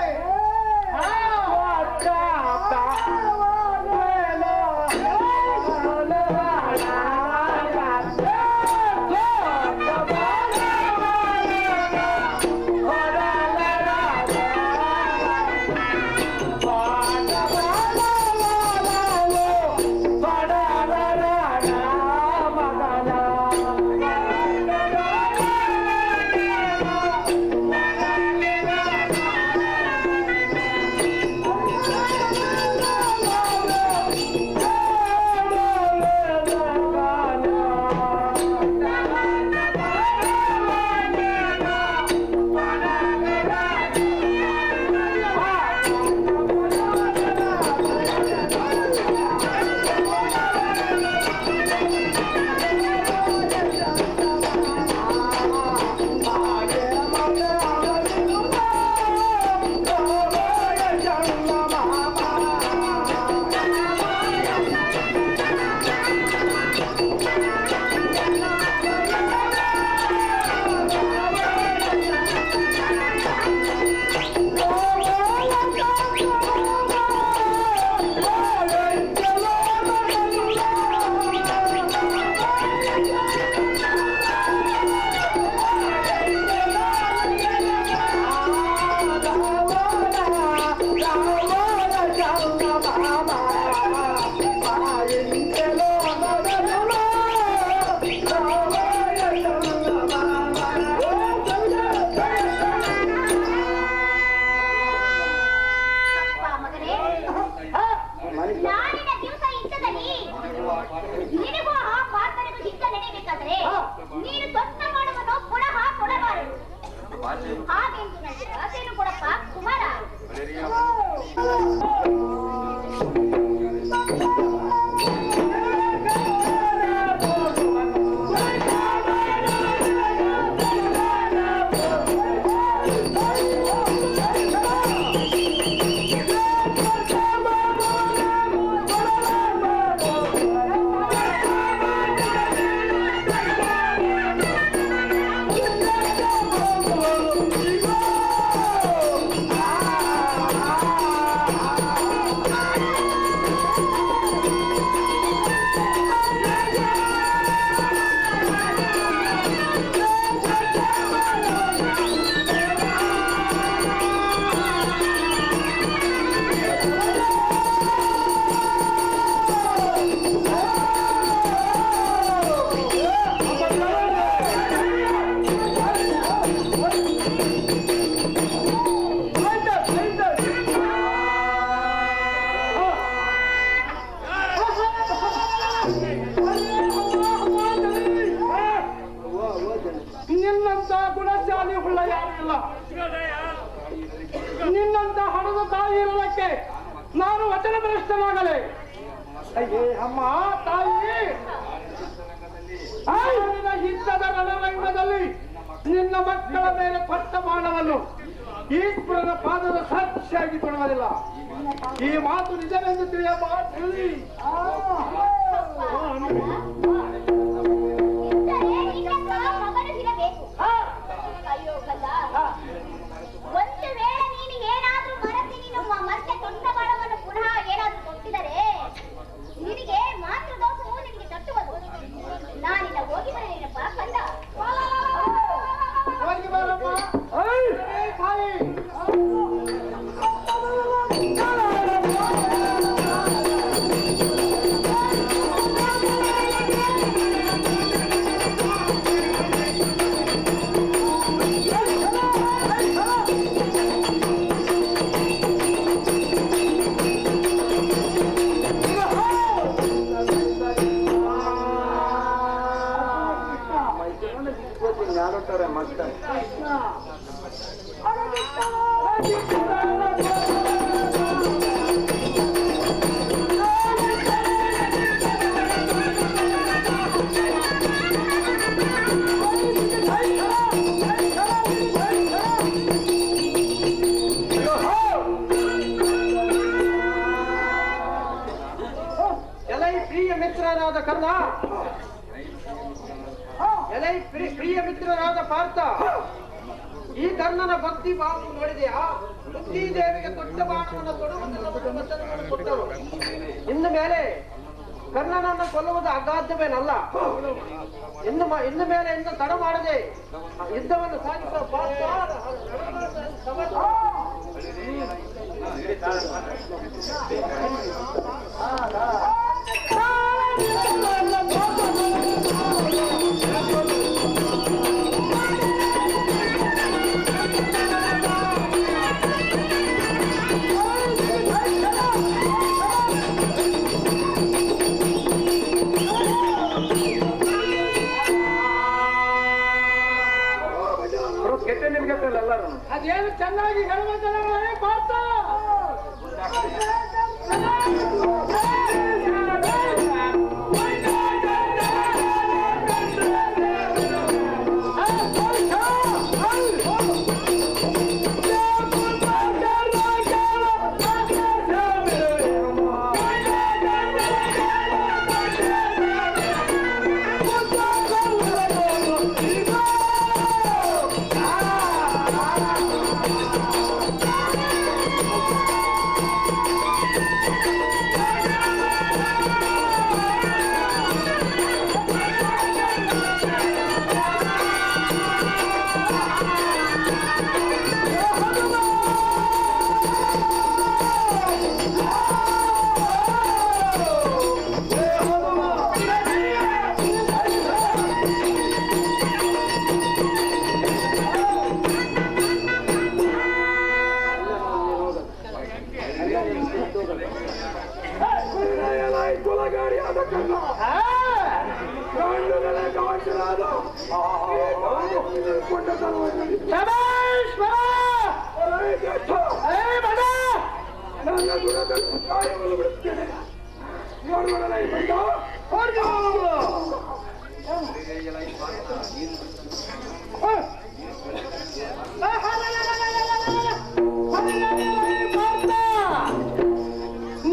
ನಿನ್ನಂತ ಗುಣಶಾಲಿ ಉಳ್ಳ ಯಾರು ಇಲ್ಲ. ನಿನ್ನಂತ ಹಣದ ತಾಯಿ ಇರಲಿಕ್ಕೆ ನಾನು ವಚನ ಭ್ರಷ್ಟನಾಗಲೇ. ಅಯ್ಯೇ ಅಮ್ಮ ತಾಯಿ, ನಿನ್ನ ಯುದ್ಧದ ರಣರಂಗದಲ್ಲಿ ನಿನ್ನ ಮಕ್ಕಳ ಮೇಲೆ ಪಟ್ಟ ಬಾಣವನ್ನು ಈಶ್ವರನ ಪಾದದ ಸಾಕ್ಷಿಯಾಗಿ ಕೊಡುವುದಿಲ್ಲ. ಈ ಮಾತು ನಿಜವೆಂದು ತಿಳಿಯಮ್ಮ ತಿಳಿ. ಅಯ್ಯೋ ಕಲ್ಲ, ಒಂದು ವೇಳೆ ನೀನು ಏನಾದ್ರೂ ಮರೆತು ನೀನು ಮತ್ತೆ ದೊಡ್ಡ ಬಾಣವನ್ನು ಪುನಃ ಏನಾದ್ರೂ ಕೊಟ್ಟಿದರೆ ನಿನಗೆ ಮಾತೃ ದೋಷವು ನಿನಗೆ ತಟ್ಟುವುದು. ನಾನಿನ್ನ ಹೋಗಿ ಬರಲಿನಪ್ಪ ಕಂದ. ಹೋಗಿ ಬರಮ್ಮ ತಾಯಿ. ಎಲೈ ಪ್ರಿಯ ಮಿತ್ರರಾದ ಪಾರ್ಥ, ಈ ಕರ್ಣನ ಭಕ್ತಿ ಭಾವ ನೋಡಿದೆಯಾ? ಬುದ್ಧಿ ದೇವಿಗೆ ದೊಡ್ಡ ಬಾಣವನ್ನು ಕೊಟ್ಟರು. ಇನ್ನು ಮೇಲೆ ಕರ್ಣನನ್ನು ಕೊಲ್ಲುವುದು ಅಗಾಧ್ಯವೇನಲ್ಲ. ಇನ್ನು ಮೇಲೆ ಇನ್ನು ತಡ ಮಾಡದೆ ಯುದ್ಧವನ್ನು ಸಾಗಿಸುವ ಪಾರ್ಥ ಅದೇನು ಚೆನ್ನಾಗಿ ಹೇಳುವಂತ ಪಾರ್ಥ.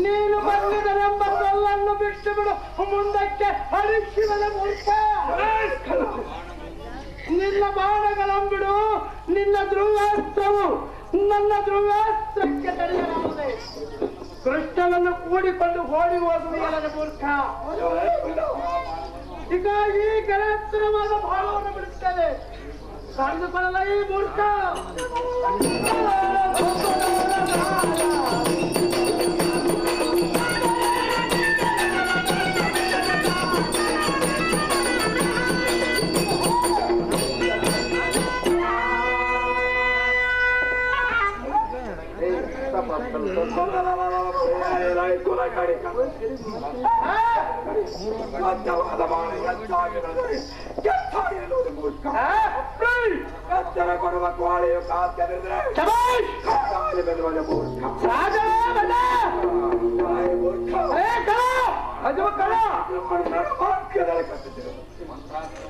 ನೀನು ಬಂದಿದನೆಂಬ ಸೊಲ್ಲನ್ನು ಬಿಟ್ಟು ಬಿಡು, ಮುಂದಕ್ಕೆ ಹರಿಶಿವನ ಮೂರ್ಖ. ನಿನ್ನ ಬಾಣಗಳಂಬಿಡು, ನಿನ್ನ ಧ್ರುವಾಸ್ತ್ರವು ನನ್ನ ಧ್ರುವಾಸ್ತ್ರಕ್ಕೆ ತಡೆಯಲಾಗದೆ ಕೃಷ್ಣನನ್ನು ಕೂಡಿಕೊಂಡು ಓಡಿ ಹೋಗುವ ಮೂರ್ಖ. ಈಗ ಈ ಗೆಳತ್ತರವಾದ ಭಾವವನ್ನು ಬಿಡುತ್ತದೆ, ಕಂಡುಕೊಳ್ಳಲ ಈ ಮೂರ್ಖ. ಕೊಡುವ ಕೋಳೆಯು ಕಾತರಿದ್ರೆ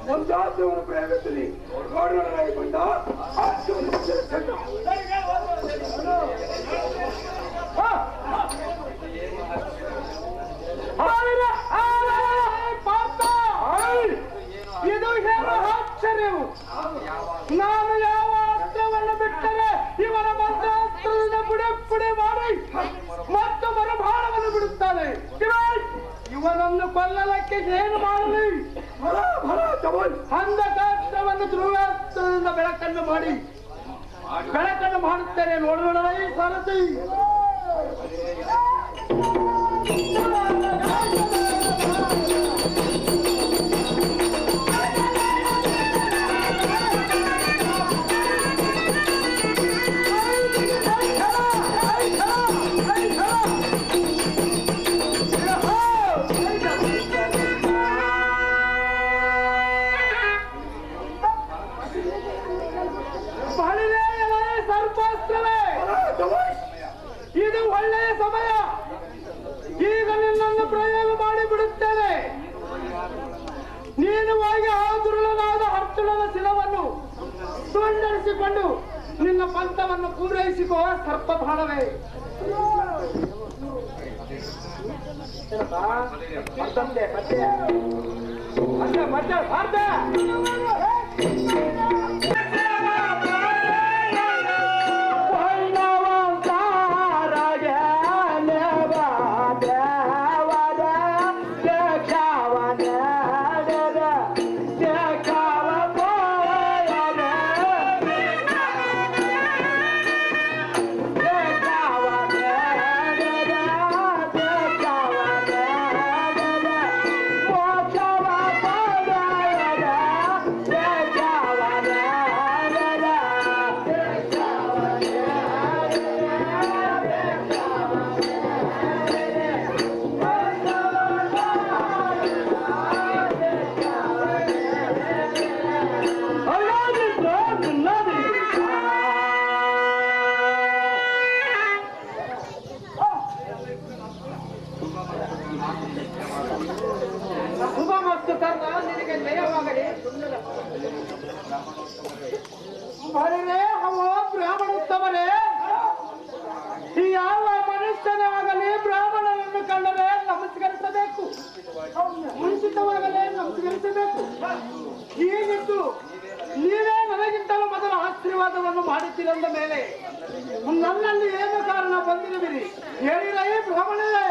ಮುಂದಾದವನು ಪ್ರಯೋಗಿಸಲಿ ಕೊಂಡ ಇದು ಹೇಳುವ ಆಶ್ಚರ್ಯವು. ನಾನು ಯಾವ ಅಸ್ತ್ರವನ್ನು ಬಿಟ್ಟರೆ ಇವರ ಮಂತ್ರಾಸ್ತ್ರದಿಂದ ಪುಡಿ ಮಾಡಿ ಮತ್ತೊಬ್ಬರ ಬಾಣವನ್ನು ಬಿಡುತ್ತಾನೆ. ಇವನನ್ನು ಕೊಲ್ಲಲಕ್ಕೆ ಏನು ಮಾಡಲಿ? ಅಂಧಕಾಸ್ತ್ರವನ್ನು ಧ್ರುವಾಸ್ತ್ರದಿಂದ ಬೆಳಕನ್ನು ಮಾಡುತ್ತೇನೆ. ನೋಡೋಣ ಈ ಸಾರಥಿ. ಇದು ಒಳ್ಳೆಯ ಸಮಯ. ಈಗ ನಿನ್ನನ್ನು ಪ್ರಯೋಗ ಮಾಡಿ ಬಿಡುತ್ತೇನೆ. ನೀನು ಹೋಗಿ ಆ ದುರುಳನಾದ ಅರ್ಜುನನ ಶಿಲವನ್ನು ತುಂಡರಿಸಿಕೊಂಡು ನಿನ್ನ ಪಂಥವನ್ನು ಪೂರೈಸಿಕೋ ಸರ್ಪ ಬಾಣವೇ. ಮತ್ತೊಂದೆ ಮತ್ತೆ ಮತ್ತೆ ಮತ್ತೆ ಭಾರತ ಶುಭಮಸ್ತು ಕರ್ಣ, ನಿನಗೆ ಜಯವಾಗಲಿ. ಬರಲೇ ಅವ ಬ್ರಾಹ್ಮಣೋತ್ತಮರೇ, ಯಾವ ಮನುಷ್ಯನೇ ಆಗಲಿ ಬ್ರಾಹ್ಮಣನನ್ನು ಕಂಡರೆ ನಮಸ್ಕರಿಸಬೇಕು, ಮುಂಚಿತವಾಗಲೇ ನಮಸ್ಕರಿಸಬೇಕು. ಹೀಗಿದ್ದು ನೀವೇ ನನಗಿಂತಲೂ ಮೊದಲ ಆಶೀರ್ವಾದವನ್ನು ಮಾಡುತ್ತೀರಂದ ಮೇಲೆ ನನ್ನಲ್ಲಿ ಏನು ಕಾರಣ ಬಂದಿರುವಿರಿ ಹೇಳಿರೇ ಬ್ರಾಹ್ಮಣರೇ?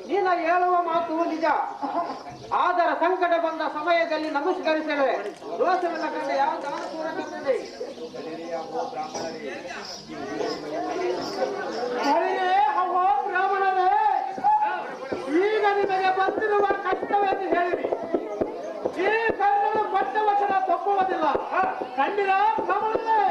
ನೀನ ಹೇಳುವ ಮಾತು ನಿಜ. ಆದರ ಸಂಕಟ ಬಂದ ಸಮಯದಲ್ಲಿ ನಮಸ್ಕರಿಸಲೇ ದೋಷವಿಲ್ಲ ಕಂಡ ಯಾವ ದಾನ ಪೂರಕವಿದೆ. ಬ್ರಾಹ್ಮಣರೇ, ಈಗ ನಿಮಗೆ ಬಂದಿರುವ ಕಷ್ಟವೆಂದು ಹೇಳಿರಿ. ಈ ಕನ್ನಡ ಪಟ್ಟ ವಚನ ತಪ್ಪುವುದಿಲ್ಲ. ಕಂಡಿರ ಬ್ರಾಹ್ಮಣರೇ?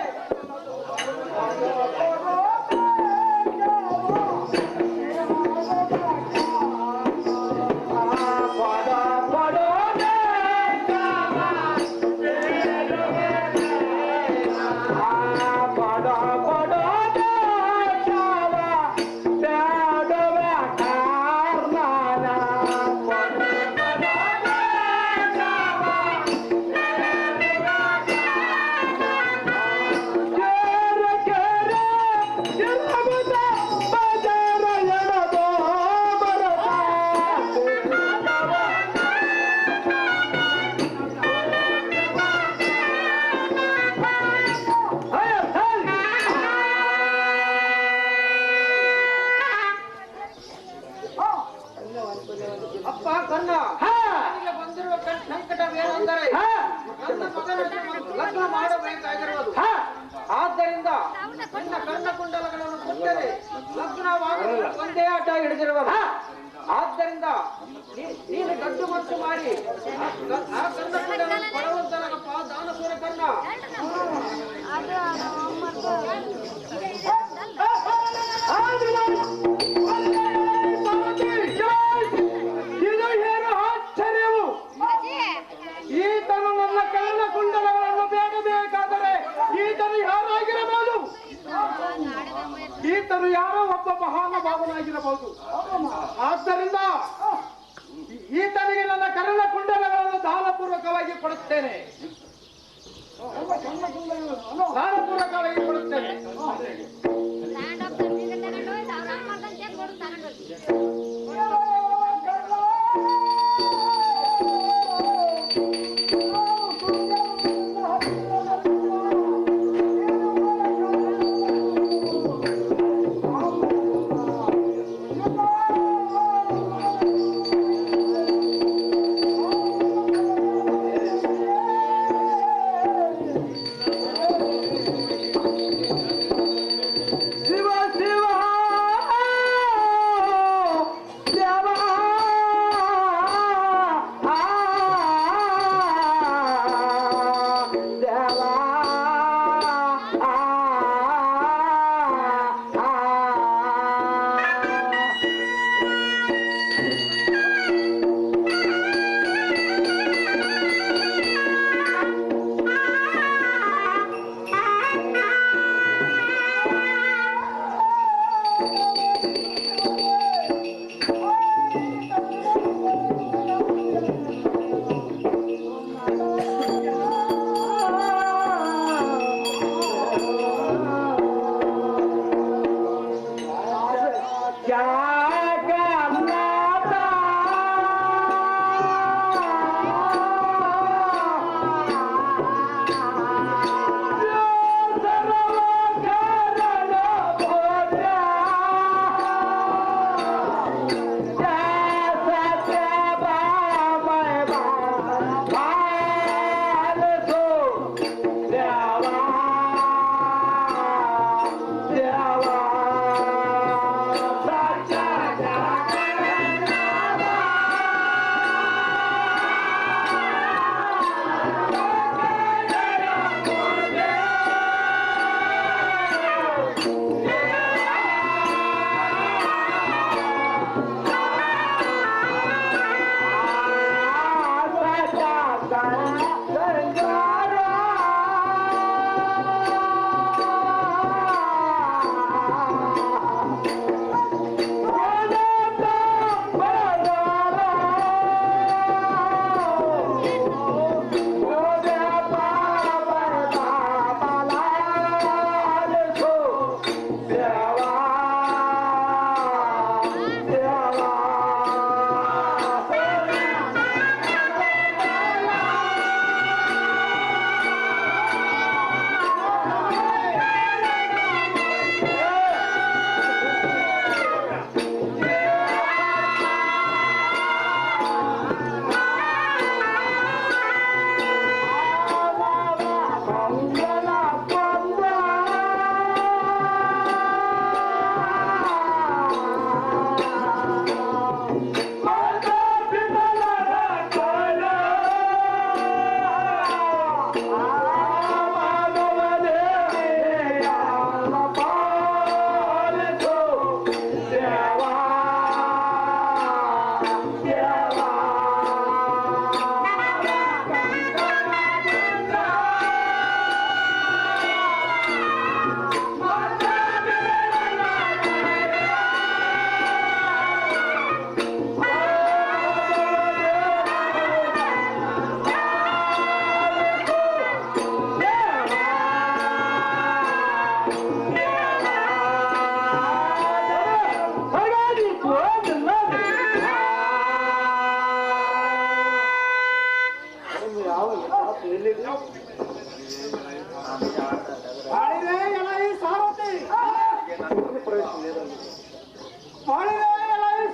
ಅಪ್ಪ ಕನ್ನ, ಬಂದಿರುವ ಸಂಕಟವೇನೆಂದರೆ ನನ್ನ ಮಗನನ್ನು ಲಗ್ನ ಮಾಡಬೇಕಾಗಿರುವುದು. ಆದ್ದರಿಂದ ನನ್ನ ಕರ್ಣಕುಂಡಲಗಳನ್ನು ಕೊಟ್ಟರೆ ಲಗ್ನವಾಗಲು ಒಂದೇ ಆಟ ಹಿಡಿದಿರುವುದು. ಆದ್ದರಿಂದ ನೀನು ಗಡ್ಡು ಮಟ್ಟು ಮಾಡಿ ಆ ಕರ್ಣಕುಂಡಲನ್ನು ಕೊಡುವಂತನಗಪ್ಪ ದಾನಸೂರ ಕರ್ಣ. ಇದು ಏನು ಆಶ್ಚರ್ಯವು! ಈತನು ನನ್ನ ಕರ್ಣಕುಂಡಲಗಳನ್ನು ಬೇಡಬೇಕಾದರೆ ಈತನು ಯಾರಾಗಿರಬಹುದು? ಈತನು ಯಾರೋ ಒಬ್ಬ ಮಹಾನುಭಾವನಾಗಿರಬಹುದು. ಆದ್ದರಿಂದ ಈತನಿಗೆ ನನ್ನ ಕರ್ಣಕುಂಡಲಗಳನ್ನು ದಾನಪೂರ್ವಕವಾಗಿ ಕೊಡುತ್ತೇನೆ. ದಾನಪೂರ್ವಕವಾಗಿ ಕೊಡುತ್ತೇನೆ.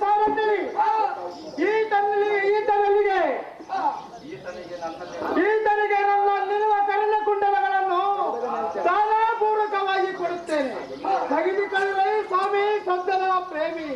ಸಾರಥಿ ಈತನಿಗೆ ನನ್ನ ನಿಲ್ಲುವ ಕರ್ಣ ಕುಂಡಲಗಳನ್ನು ದಾನಪೂರ್ವಕವಾಗಿ ಕೊಡುತ್ತೇನೆ. ತೆಗೆದುಕೊಳ್ಳಿ ಸ್ವಾಮಿ ಸಜ್ಜನ ಪ್ರೇಮಿ.